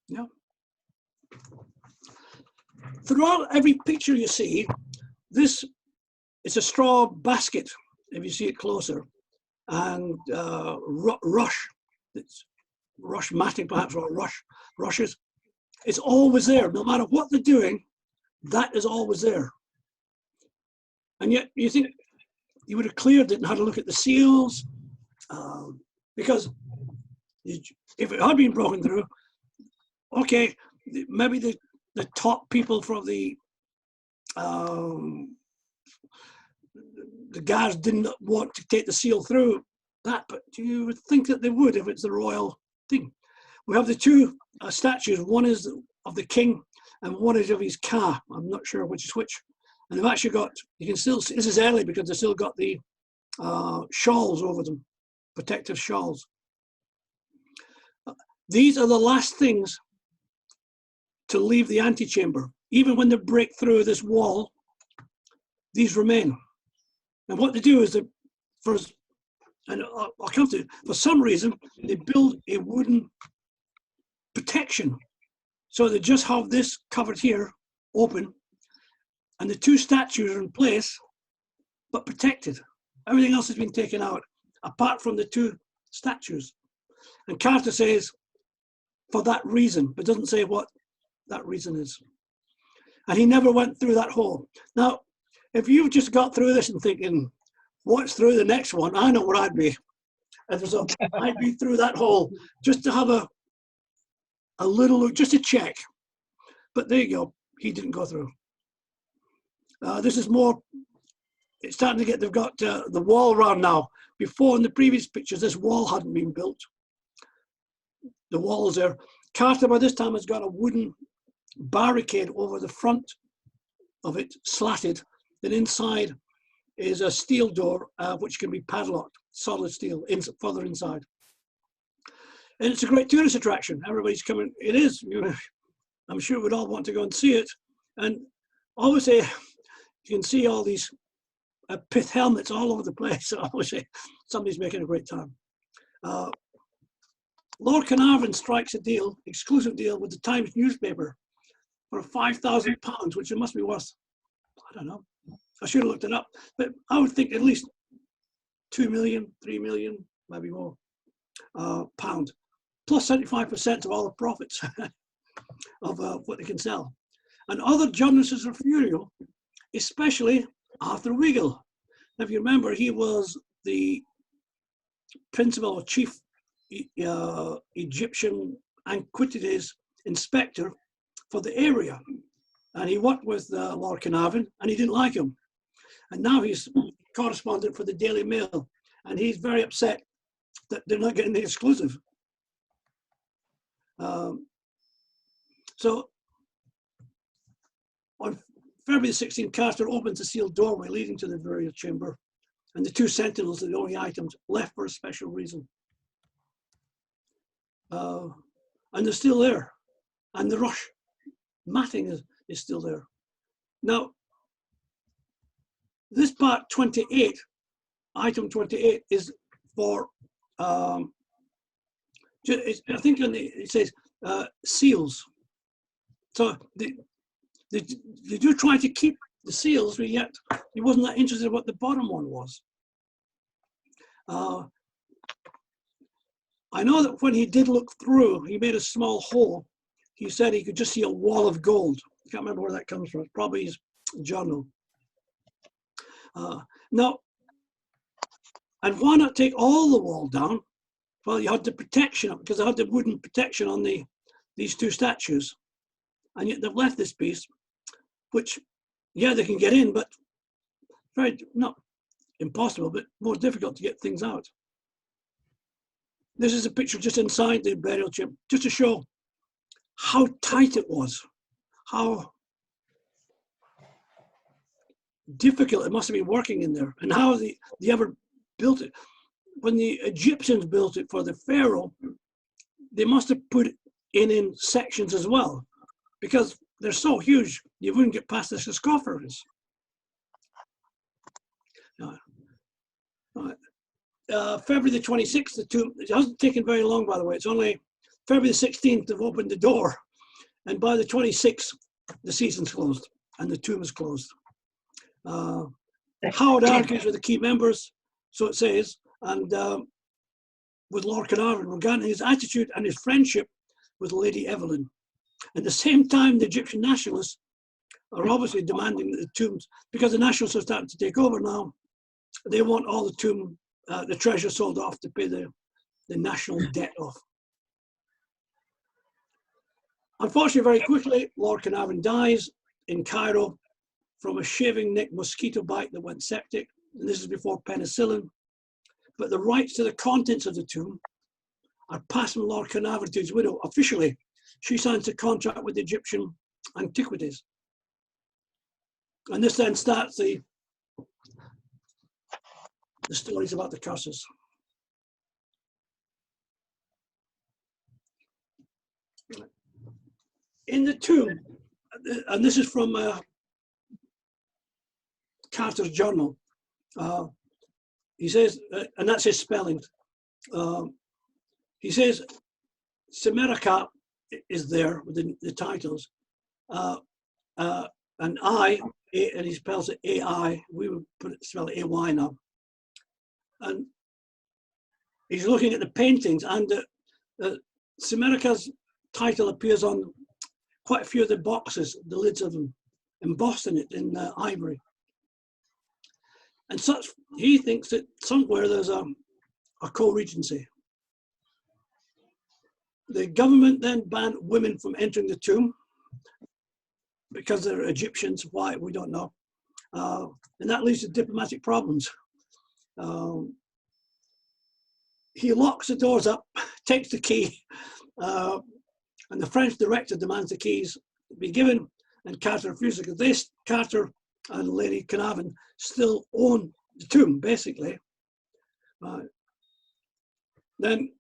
Yeah. Throughout every picture you see, this is a straw basket, if you see it closer, and rush. It's rush matting perhaps, or rushes. It's always there, no matter what they're doing, that is always there. And yet you think you would have cleared it and had a look at the seals, because if it had been broken through, okay, maybe the top people from the guards didn't want to take the seal through that, but you would think that they would if it's the royal thing. We have the 2 statues. One is of the king and one is of his car. I'm not sure which is which. And they've actually got, you can still see, this is early because they've still got the shawls over them, protective shawls. These are the last things to leave the antechamber. Even when they break through this wall, these remain. And what they do is, for some reason, they build a wooden protection. So they just have this covered here, open, and the 2 statues are in place, but protected. Everything else has been taken out, apart from the 2 statues. And Carter says, for that reason, but doesn't say what that reason is. And he never went through that hole. Now, if you've just got through this and thinking, what's through the next one? I know where I'd be. I'd be through that hole just to have a little look, just to check. But there you go. He didn't go through. This is more, it's starting to get, they've got the wall around now. Before, in the previous pictures, this wall hadn't been built. The wall is there. Carter, by this time, has got a wooden barricade over the front of it, slatted. Then inside is a steel door which can be padlocked, solid steel, further inside. And it's a great tourist attraction. Everybody's coming. It is. You know, I'm sure we'd all want to go and see it. And obviously, you can see all these pith helmets all over the place. So obviously, somebody's making a great time. Lord Carnarvon strikes a deal, exclusive deal, with the Times newspaper for £5,000, which it must be worth, I don't know. I should have looked it up, but I would think at least 2 million, 3 million, maybe more, pound, plus 75% of all the profits of what they can sell. And other journalists are furious, especially Arthur Weigel. Now, if you remember, he was the principal or chief Egyptian antiquities inspector for the area. And he worked with Lord Carnarvon, and he didn't like him. And now he's correspondent for the Daily Mail, and he's very upset that they're not getting the exclusive. So on February 16th, Carter opens a sealed doorway leading to the burial chamber, and the 2 sentinels are the only items left for a special reason. And they're still there, and the rush matting is still there. Now, this part 28, item 28, is for, I think it says seals. So they do try to keep the seals, but yet he wasn't that interested in what the bottom one was. I know that when he did look through, he made a small hole. He said he could just see a wall of gold. I can't remember where that comes from. It's probably his journal. Now, and why not take all the wall down? Well, you had the protection, because they had the wooden protection on these 2 statues. And yet they've left this piece, which, yeah, they can get in, but very, not impossible, but more difficult to get things out. This is a picture just inside the burial chamber, just to show how tight it was, how difficult it must have been working in there, and how they ever built it. When the Egyptians built it for the pharaoh, they must have put it in sections as well, because they're so huge you wouldn't get past the sarcophagus. February the 26th, the tomb, it hasn't taken very long, by the way. It's only February the 16th they've opened the door, and by the 26th the season's closed and the tomb is closed. Howard argues with the key members, so it says, and with Lord Carnarvon regarding his attitude and his friendship with Lady Evelyn. At the same time, the Egyptian nationalists are obviously demanding that the tombs, because the nationalists are starting to take over now, they want all the tomb, the treasure sold off to pay the national debt off. Unfortunately, very quickly, Lord Carnarvon dies in Cairo from a shaving neck mosquito bite that went septic. And this is before penicillin. But the rights to the contents of the tomb are passed from Lord Carnarvon to his widow. Officially, she signs a contract with Egyptian Antiquities. And this then starts the stories about the curses. In the tomb, and this is from Carter's journal, he says, and that's his spelling. He says, Semeraka is there with the titles, and I, and he spells it A-I, we would spell it A-Y now. And he's looking at the paintings, and Semeraka's title appears on quite a few of the boxes, the lids of them, embossed in it in ivory. And such, he thinks that somewhere there's a co-regency. The government then banned women from entering the tomb because they're Egyptians. Why, we don't know. And that leads to diplomatic problems. He locks the doors up, takes the key, and the French director demands the keys be given, and Carter refused because Carter and Lady Carnarvon still own the tomb, basically. Then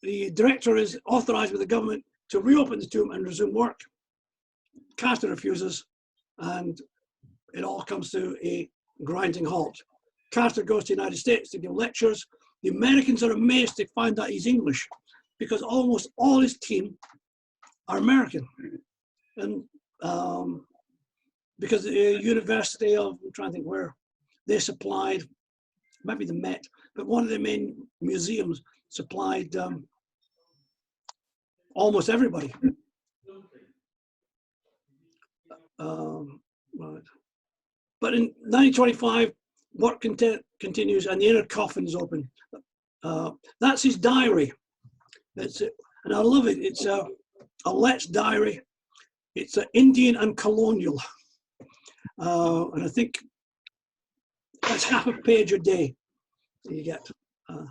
the director is authorised by the government to reopen the tomb and resume work. Carter refuses, and it all comes to a grinding halt. Carter goes to the United States to give lectures. The Americans are amazed to find that he's English, because almost all his team are American. And because the University of, I'm trying to think where, they supplied, maybe the Met, but one of the main museums supplied almost everybody. Right. But in 1925, work continues and the inner coffin is open. That's his diary. And I love it. It's a Let's diary. It's Indian and colonial. And I think that's half a page a day you get. And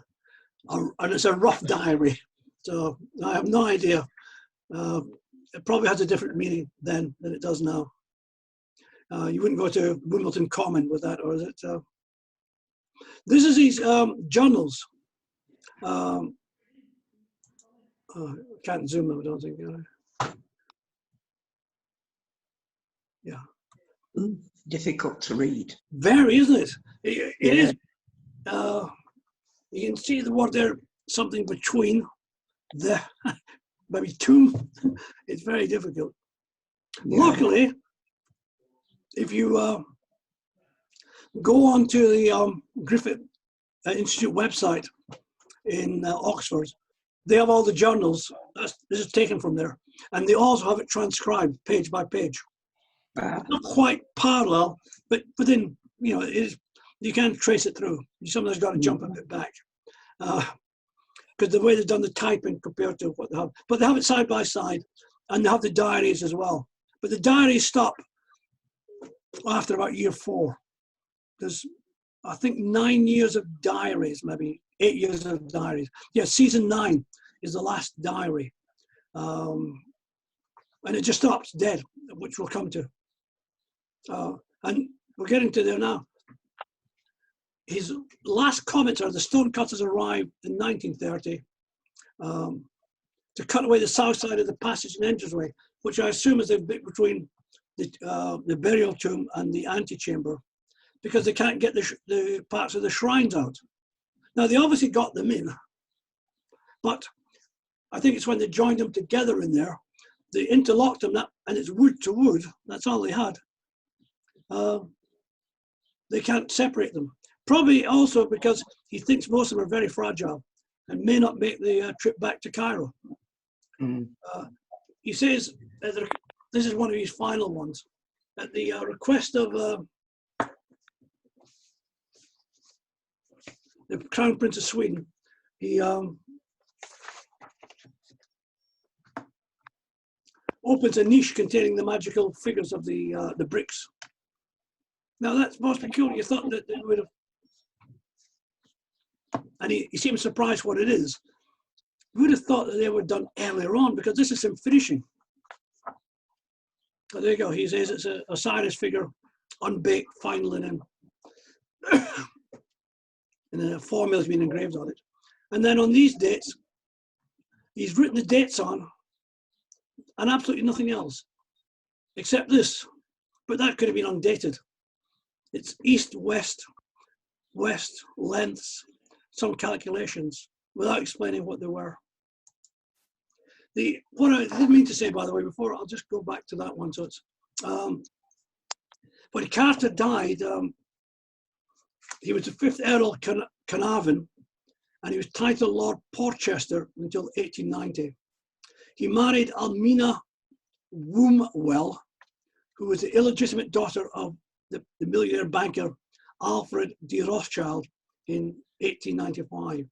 it's a rough diary. So I have no idea. It probably has a different meaning then than it does now. You wouldn't go to Wimbledon Common with that, or is it? This is his journals. Can't zoom them, I don't think. Yeah. Difficult to read. Very, isn't it? It is. You can see the word there, something between the, maybe tomb. It's very difficult. Yeah. Luckily, if you go on to the Griffith Institute website in Oxford, they have all the journals. This is taken from there. And they also have it transcribed page by page. Not quite parallel, but within, you know, it is, you can trace it through. You sometimes got to jump a bit back. Because the way they've done the typing compared to what they have. But they have it side by side, and they have the diaries as well. But the diaries stop after about year 4. There's, I think, 9 years of diaries, maybe 8 years of diaries. Yeah, season 9 is the last diary. And it just stops dead, which we'll come to. And we're getting to there now. His last comments are the stonecutters arrived in 1930 to cut away the south side of the passage and entranceway, which I assume is the bit between the burial tomb and the antechamber, because they can't get the parts of the shrines out. Now, they obviously got them in, but I think it's when they joined them together in there, they interlocked them, and it's wood to wood, that's all they had. They can't separate them. Probably also because he thinks most of them are very fragile and may not make the trip back to Cairo. He says, this is one of his final ones, at the request of the Crown Prince of Sweden, he opens a niche containing the magical figures of the bricks. Now that's most peculiar. You thought that they would have, and he seems surprised what it is. We would have thought that they were done earlier on, because this is him finishing. Oh, there you go. He says it's a Osiris figure, unbaked, fine linen, and a formula has been engraved on it. And then on these dates, he's written the dates on, and absolutely nothing else, except this. But that could have been undated. It's east, west, west, lengths, some calculations, without explaining what they were. What I didn't mean to say, by the way, before, I'll just go back to that one. So it's, when Carter died, he was the 5th Earl Carnarvon, and he was titled Lord Porchester until 1890. He married Almina Wombwell, who was the illegitimate daughter of the millionaire banker Alfred de Rothschild in 1895.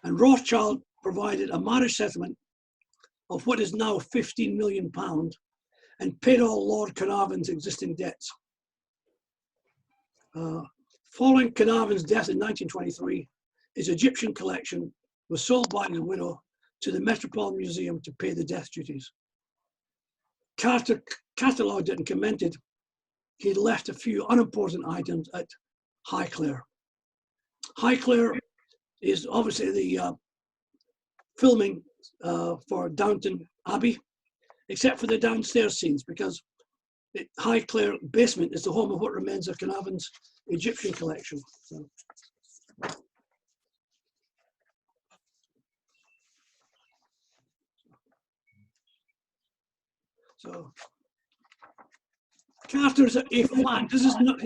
And Rothschild provided a marriage settlement of what is now £15 million and paid all Lord Carnarvon's existing debts. Following Carnarvon's death in 1923, his Egyptian collection was sold by his widow to the Metropolitan Museum to pay the death duties. Carter catalogued it and commented he left a few unimportant items at Highclere. Highclere is obviously the filming for Downton Abbey, except for the downstairs scenes, because the Highclere basement is the home of what remains of Carnarvon's Egyptian collection. So Carter's at A flat. This is not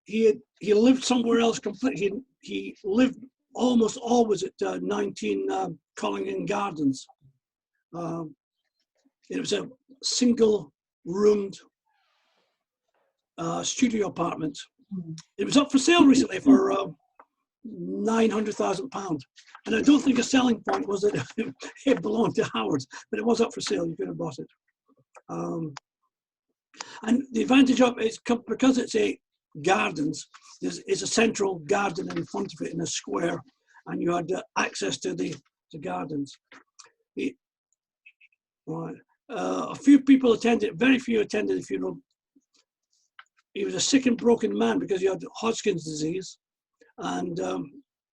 he lived somewhere else completely. He lived almost always at 19 Collington Gardens. It was a single roomed studio apartment. It was up for sale recently for £900,000, and I don't think a selling point was that it belonged to Howard, but it was up for sale. You could have bought it. And the advantage of it is because it's a gardens, there's a central garden in front of it in a square, and you had access to the gardens. Right. A few people attended, very few attended the funeral. He was a sick and broken man because he had Hodgkin's disease, and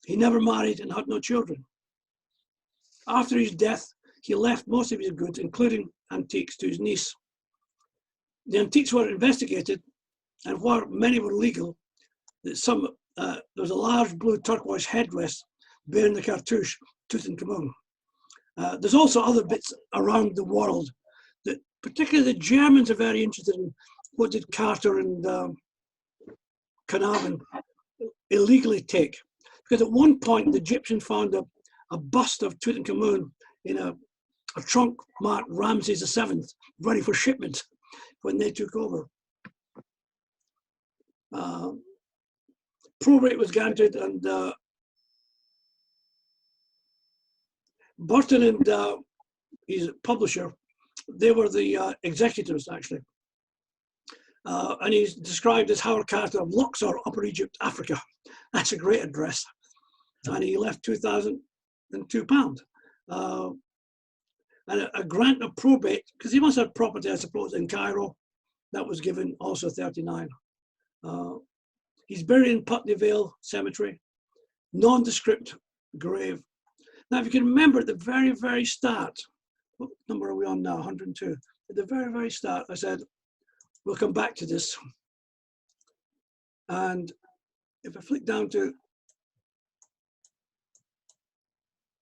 he never married and had no children. After his death, he left most of his goods, including antiques, to his niece. The antiques were investigated, and while many were legal, there was a large blue turquoise headdress bearing the cartouche Tutankhamun. There's also other bits around the world that particularly the Germans are very interested in. What did Carter and Carnarvon illegally take? Because at one point the Egyptians found a bust of Tutankhamun in a trunk marked Ramses VII, ready for shipment when they took over. Probate was granted, and Burton and his publisher, they were the executors actually. And he's described as Howard Carter of Luxor, Upper Egypt, Africa. That's a great address. And he left £2,002. And a grant of probate, because he must have property, I suppose, in Cairo. That was given also 39. He's buried in Putney Vale Cemetery, nondescript grave. Now, if you can remember at the very, very start, what number are we on now? 102. At the very, very start, I said, we'll come back to this. And if I flick down to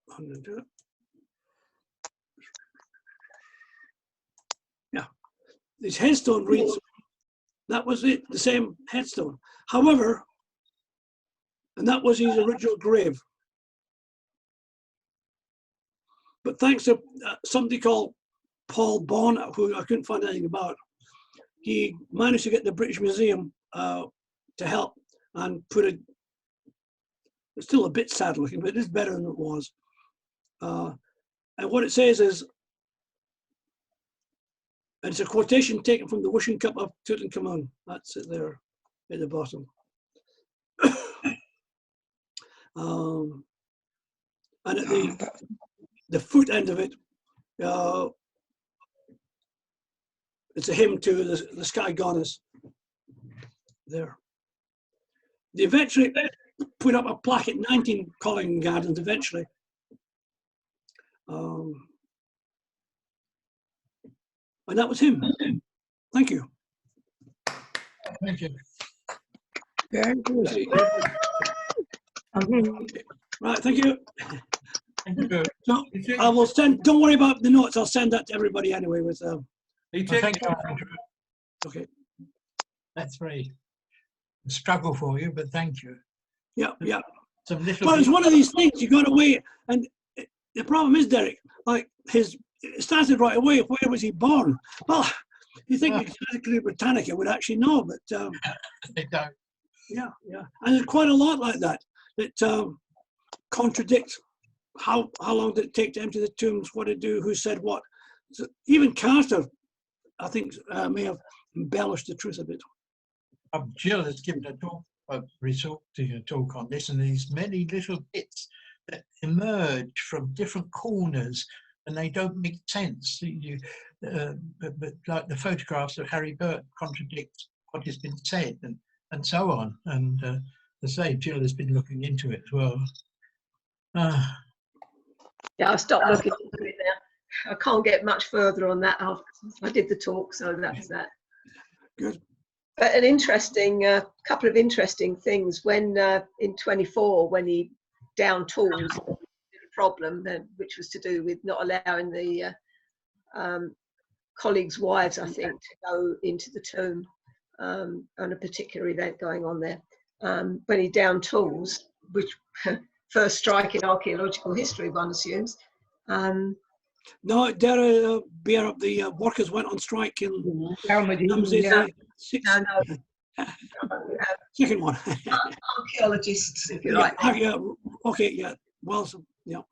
102, yeah, this headstone reads, that was it, the same headstone. However, and that was his original grave. But thanks to somebody called Paul Bonner, who I couldn't find anything about, he managed to get the British Museum to help and put it. It's still a bit sad looking, but it is better than it was. And what it says is, and it's a quotation taken from the Wishing Cup of Tutankhamun. That's it there at the bottom. And at the foot end of it, it's a hymn to the sky goddess there. They eventually put up a plaque at 19 Collington Gardens eventually. And that was him. Thank you. Thank you. Very good. Right, thank you. Thank you. So I will send, don't worry about the notes, I'll send that to everybody anyway with Thank you, Andrew. okay. That's very a struggle for you, but thank you. Yeah, yeah. Some little Well, it's one of these things you got to wait, and the problem is, Derek, like it started right away. Where was he born? Well, you think Exactly Britannica would actually know, but they don't. yeah, yeah, and there's quite a lot like that contradict. How long did it take to empty the tombs? What did it do? Who said what? So even Carter, I think, may have embellished the truth a bit. Jill has given a result to your talk on this, and these many little bits that emerge from different corners and they don't make sense. But like the photographs of Harry Burt contradict what has been said, and so on. And as I say, Jill has been looking into it as well. Yeah, I've stopped looking into it now. I can't get much further on that. I did the talk, so that's that. Good. But an interesting, couple of interesting things when in 24, when he downed tools, a problem which was to do with not allowing the colleagues' wives, I think, to go into the tomb on a particular event going on there. When he downed tools, which first strike in archaeological history, one assumes. No, there, bear up, the workers went on strike in second one. Archaeologists, if you like. Yeah, okay, yeah. Well, so, yeah.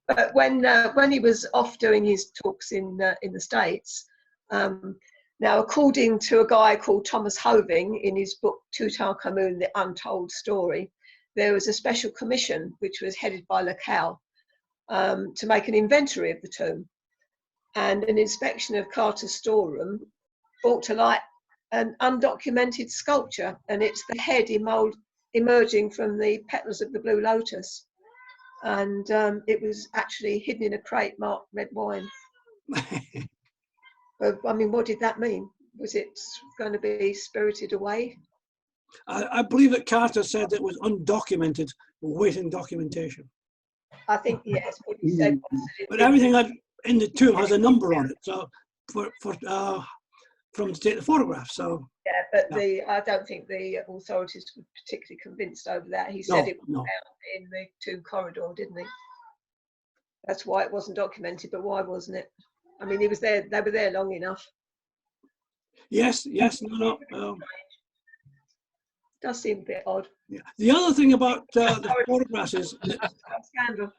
But when he was off doing his talks in the States, now according to a guy called Thomas Hoving in his book Tutankhamun: The Untold Story, there was a special commission which was headed by Lacal to make an inventory of the tomb, and an inspection of Carter's storeroom brought to light an undocumented sculpture, and it's the head emerging from the petals of the blue lotus, and it was actually hidden in a crate marked red wine. I mean, what did that mean? Was it going to be spirited away? I believe that Carter said it was undocumented, awaiting documentation. I think, yes, what he said was that But everything in the tomb has a number on it, so from to take the photograph. So yeah, but yeah. I don't think the authorities were particularly convinced over that. He said it was found in the tomb corridor, didn't he? That's why it wasn't documented. But why wasn't it? I mean, he was there. They were there long enough. Yes, no. Does seem a bit odd. Yeah. The other thing about the photographs is that Scandal.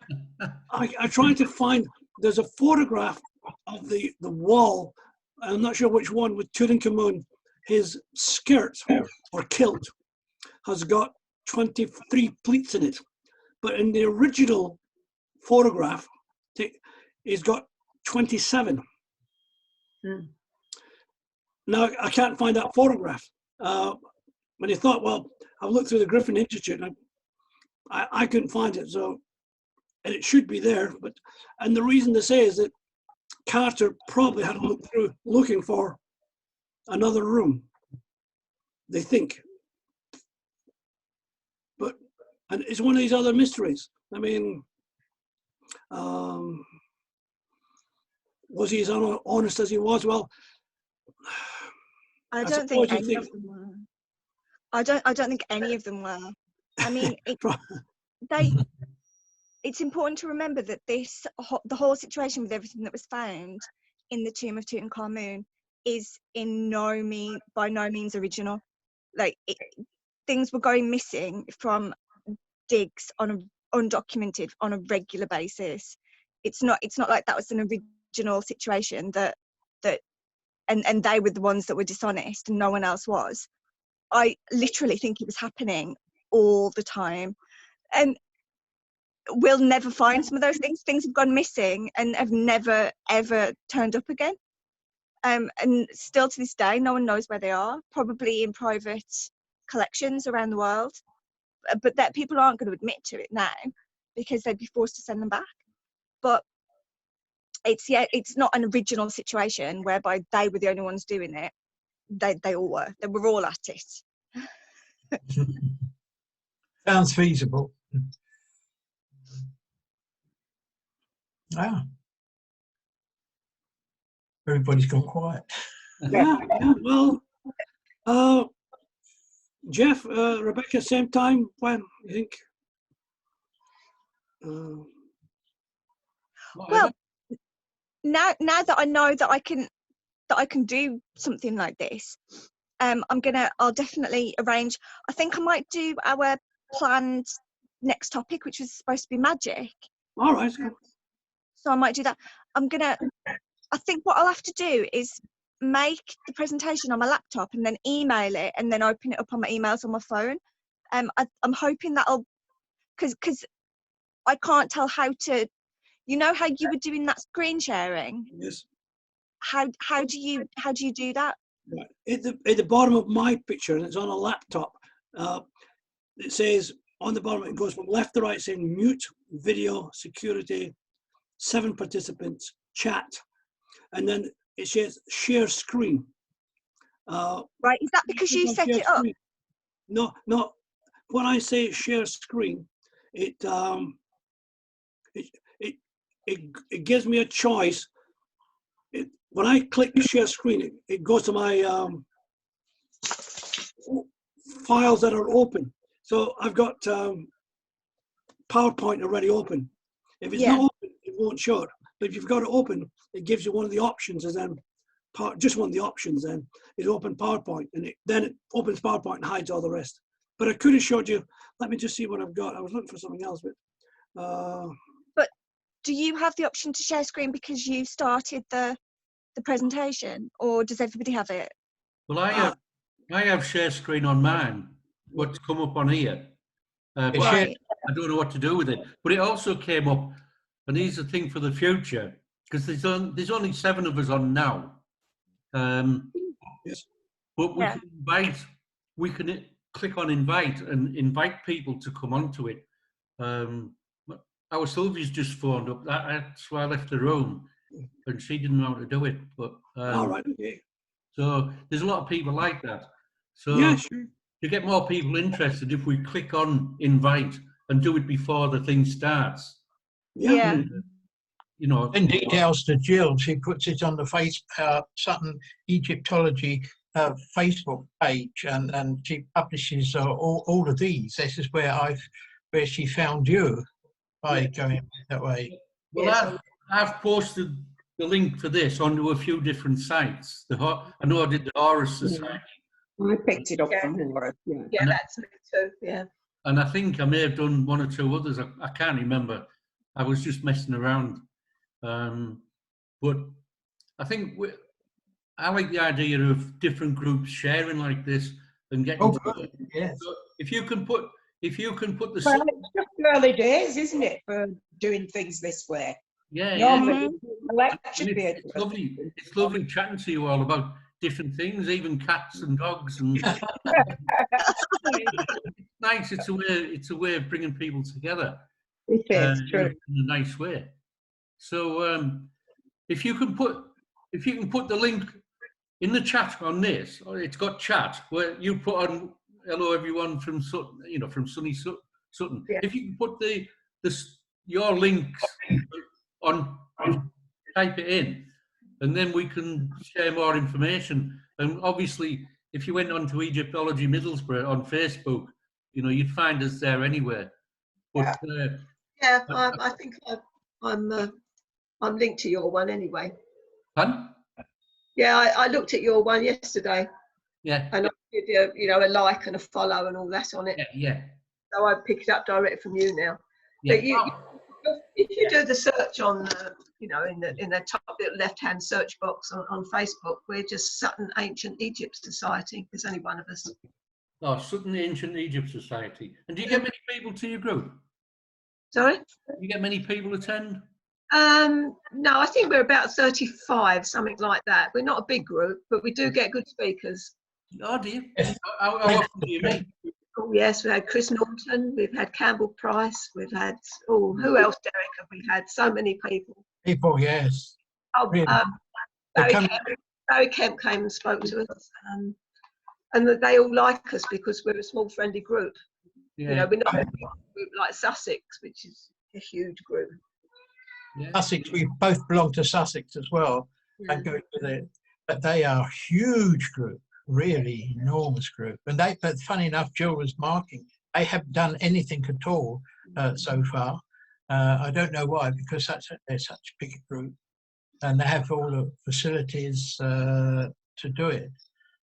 I tried to find. There's a photograph of the wall. I'm not sure which one with Tutankhamun. His skirt or kilt has got 23 pleats in it, but in the original photograph, he's got 27. Now I can't find that photograph. When he thought, well, I've looked through the Griffin Institute, and I couldn't find it. So, and it should be there, and the reason to say is that Carter probably had to look through looking for another room, they think. And it's one of these other mysteries. I mean, was he as honest as he was? Well, I don't think any of them were. I don't think any of them were. I mean, it's important to remember that the whole situation with everything that was found in the tomb of Tutankhamun is by no means original. Like things were going missing from digs undocumented on a regular basis. It's not like that was an original situation and they were the ones that were dishonest and no one else was. I literally think it was happening all the time, and we'll never find some of those things. Things have gone missing and have never ever turned up again, and still to this day no one knows where they are, probably in private collections around the world, but that people aren't going to admit to it now because they'd be forced to send them back. But it's not an original situation whereby they were the only ones doing it. They all were. They were all at it. Sounds feasible. Ah. Everybody's gone quiet. yeah. Well, Jeff, Rebecca, same time. When you think? Well, now that I know that I can do something like this, I'll definitely arrange. I think I might do our planned next topic, which was supposed to be magic. All right. So I might do that. I think what I'll have to do is make the presentation on my laptop and then email it and then open it up on my emails on my phone. I'm hoping that'll, because I can't tell how to You know how you were doing that screen sharing? Yes. How do you do that? Right. At the bottom of my picture, and it's on a laptop, it says on the bottom, it goes from left to right saying mute, video, security, 7 participants, chat, and then it says share screen. Right, is that because you set it up? Screen. No, no. When I say share screen, it gives me a choice. When I click share screen, it goes to my files that are open. So I've got PowerPoint already open. If it's not open, it won't show it. But if you've got it open, it gives you one of the options, and then just one of the options. Then is open PowerPoint, and then it opens PowerPoint and hides all the rest. But I could have showed you. Let me just see what I've got. I was looking for something else, but. But do you have the option to share screen because you started the presentation, or does everybody have it? Well, I have share screen on mine. What's come up on here? But Right. I don't know what to do with it. But it also came up, and here's a thing for the future, because there's only 7 of us on now. Yes. But we can click on invite and invite people to come onto it. Our Sylvia's just phoned up. That's why I left the room, and she didn't know how to do it. But All right. Okay. so there's a lot of people like that. So Yeah, sure. to get more people interested, if we click on invite and do it before the thing starts, Yeah. you know. And details to Jill. She puts it on the Sutton Egyptology Facebook page, and she publishes all of these. This is where she found you by going that way. Well, I've posted the link for this onto a few different sites. I know I did the Horus Society. I picked it up from Laura. Yeah. Yeah, that's me too. Yeah. And I think I may have done 1 or 2 others. I can't remember. I was just messing around. But I think I like the idea of different groups sharing like this and getting. Oh, good. Yes. So if you can put the. Well, it's just early days, isn't it, for doing things this way? Yeah. Normally, It's lovely. It's lovely chatting to you all about different things, even cats and dogs, and it's nice. It's a way of bringing people together. It is true. In a nice way. So if you can put the link in the chat on this, or it's got chat where you put on hello everyone from Sutton, from sunny Sutton. Yeah. If you can put your links on, type it in, and then we can share more information. And obviously, if you went on to Egyptology Middlesbrough on Facebook, you'd find us there anyway. But Yeah, I think I'm linked to your one anyway. Fun? Yeah, I looked at your one yesterday, Yeah. and I did a like and a follow and all that on it. Yeah. So I pick it up direct from you now. Yeah. But if you do the search on, in the top left-hand search box on Facebook, we're just Sutton Ancient Egypt Society. There's only one of us. Oh, Sutton Ancient Egypt Society. And do you get many people to your group? Sorry? Do you get many people attend? No, I think we're about 35, something like that. We're not a big group, but we do get good speakers. Oh, do you? How often do you meet? Oh, yes, we had Chris Norton, we've had Campbell Price, we've had, who else, Derek, have we had? So many people. People, yes. Oh, Really? Barry Kemp came and spoke to us, and they all like us because we're a small, friendly group. Yeah. We're not a big group like Sussex, which is a huge group. Yeah. Sussex, we both belong to Sussex as well. Yeah. And go with it. But they are a huge group, really enormous group. And but funny enough, Jill was marking, they haven't done anything at all so far. I don't know why, because they're such a big group and they have all the facilities to do it.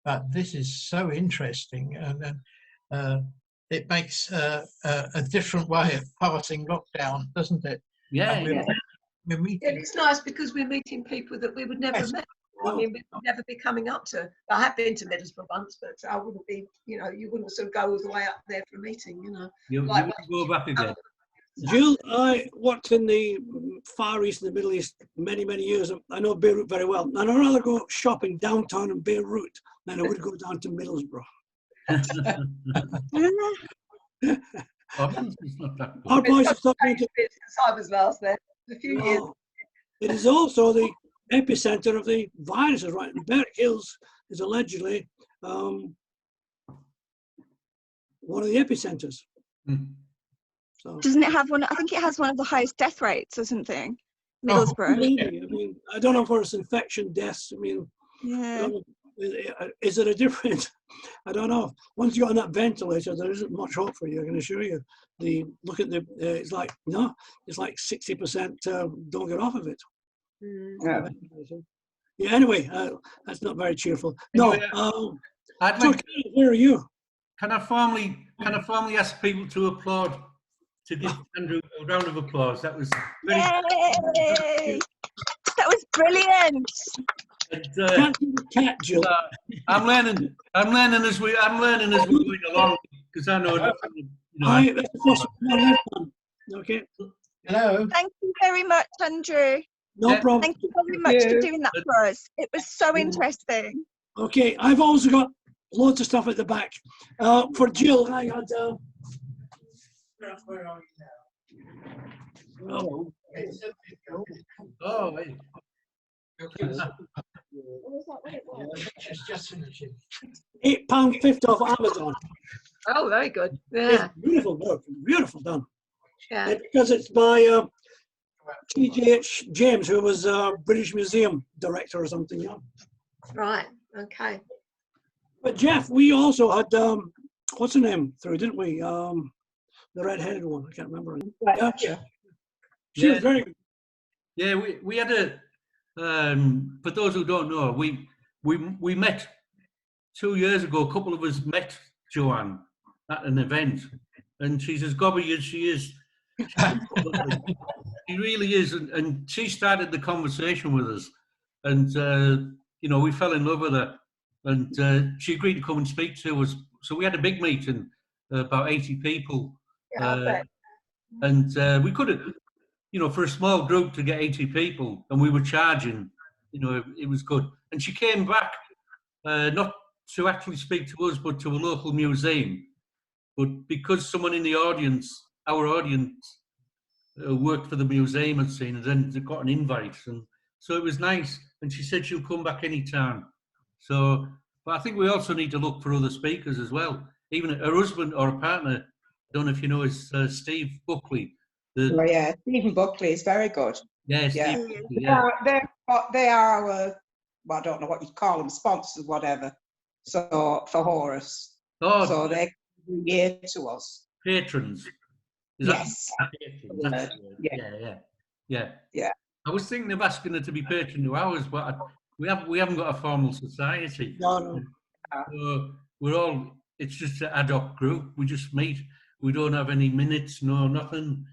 But this is so interesting, and it makes a different way of passing lockdown, doesn't it? Yeah. We're meeting. Yeah, it's nice because we're meeting people that we would never have met. I mean, we would never be coming up to. I have been to Middlesbrough once, but I wouldn't be. You wouldn't sort of go all the way up there for a meeting. You like wouldn't go back again. Jill, I worked in the Far East and the Middle East many, many years. I know Beirut very well. And I'd rather go shopping downtown in Beirut than I would go down to Middlesbrough. Hobbins is not that good. Our boys have stopped Since I was last there, a few years. It is also the epicenter of the viruses, right? And Berwick Hills is allegedly one of the epicenters. Mm. So, Doesn't it have one? I think it has one of the highest death rates or something. Middlesbrough. maybe. I mean, I don't know for its infection deaths. I mean, Yeah. is it a different? I don't know. Once you're on that ventilator, there isn't much hope for you. I can assure you. Look at the. It's like no. It's like 60% don't get off of it. Yeah. Yeah. Anyway, that's not very cheerful. No. Anyway, I'd So, like, where are you? can I formally ask people to applaud, to give Andrew a round of applause? That was very. Yay! That was brilliant. And, Can't do the cat, Jill. I'm learning as we're going along, because I know nothing, you know. That's the first one I've done. Okay. Hello. Thank you very much, Andrew. No Yeah. problem. Thank you very much for you. doing that for us. It was so interesting. Okay, I've also got loads of stuff at the back. For Jill, I had. Where are we now? Oh, wait. It's just finishing. £8.50 off Amazon. Oh, very good. It's Yeah, beautiful work, beautiful done. yeah. And because it's by T.J.H. James, who was British Museum director or something. Yeah. Right. Okay. But Jeff, we also had what's her name through, didn't we? The red-headed one. I can't remember. Yeah. She was very good. Yeah, we had a. For those who don't know, we met 2 years ago. A couple of us met Joanne at an event, and she's as gobby as she is. She really is, and she started the conversation with us, and you know, we fell in love with her, and she agreed to come and speak to us. So we had a big meeting, about 80 people, Yeah, I bet. and we could have, you know, for a small group to get 80 people, and we were charging, you know, it was good. And she came back, not to actually speak to us, but to a local museum. But because someone in the audience, our audience, worked for the museum and seen it, and they got an invite, and so it was nice. And she said she'll come back anytime. So, but I think we also need to look for other speakers as well. Even her husband or a partner, I don't know if you know, is Steve Buckley. Oh, yeah, Stephen Buckley is very good. Yeah, Yeah. Steve Buckley, yeah. They are our, well, I don't know what you'd call them, sponsors, whatever. So for Horus, Oh, so they come every year to us. patrons. Is Yes. that patrons? That's the word. Yeah. I was thinking of asking her to be patron to ours, but we haven't got a formal society. No. So we're all, it's just an ad hoc group. We just meet. We don't have any minutes, no nothing.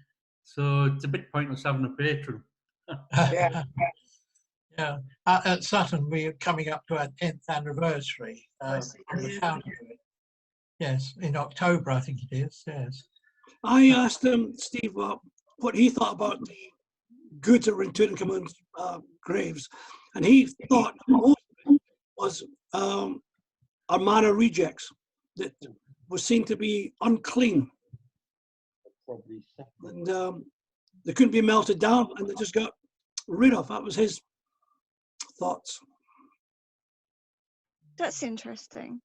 So it's a bit pointless having a patron. Yeah. Yeah. At Sutton, we're coming up to our 10th anniversary. I see. On the founding of it. Yes, in October, I think it is. Yes. I asked Steve what he thought about the goods that were in Tutankhamun's graves, and he thought most of it was Armana rejects that was seen to be unclean, Probably second. and they couldn't be melted down, and they just got rid of. That was his thoughts. That's interesting.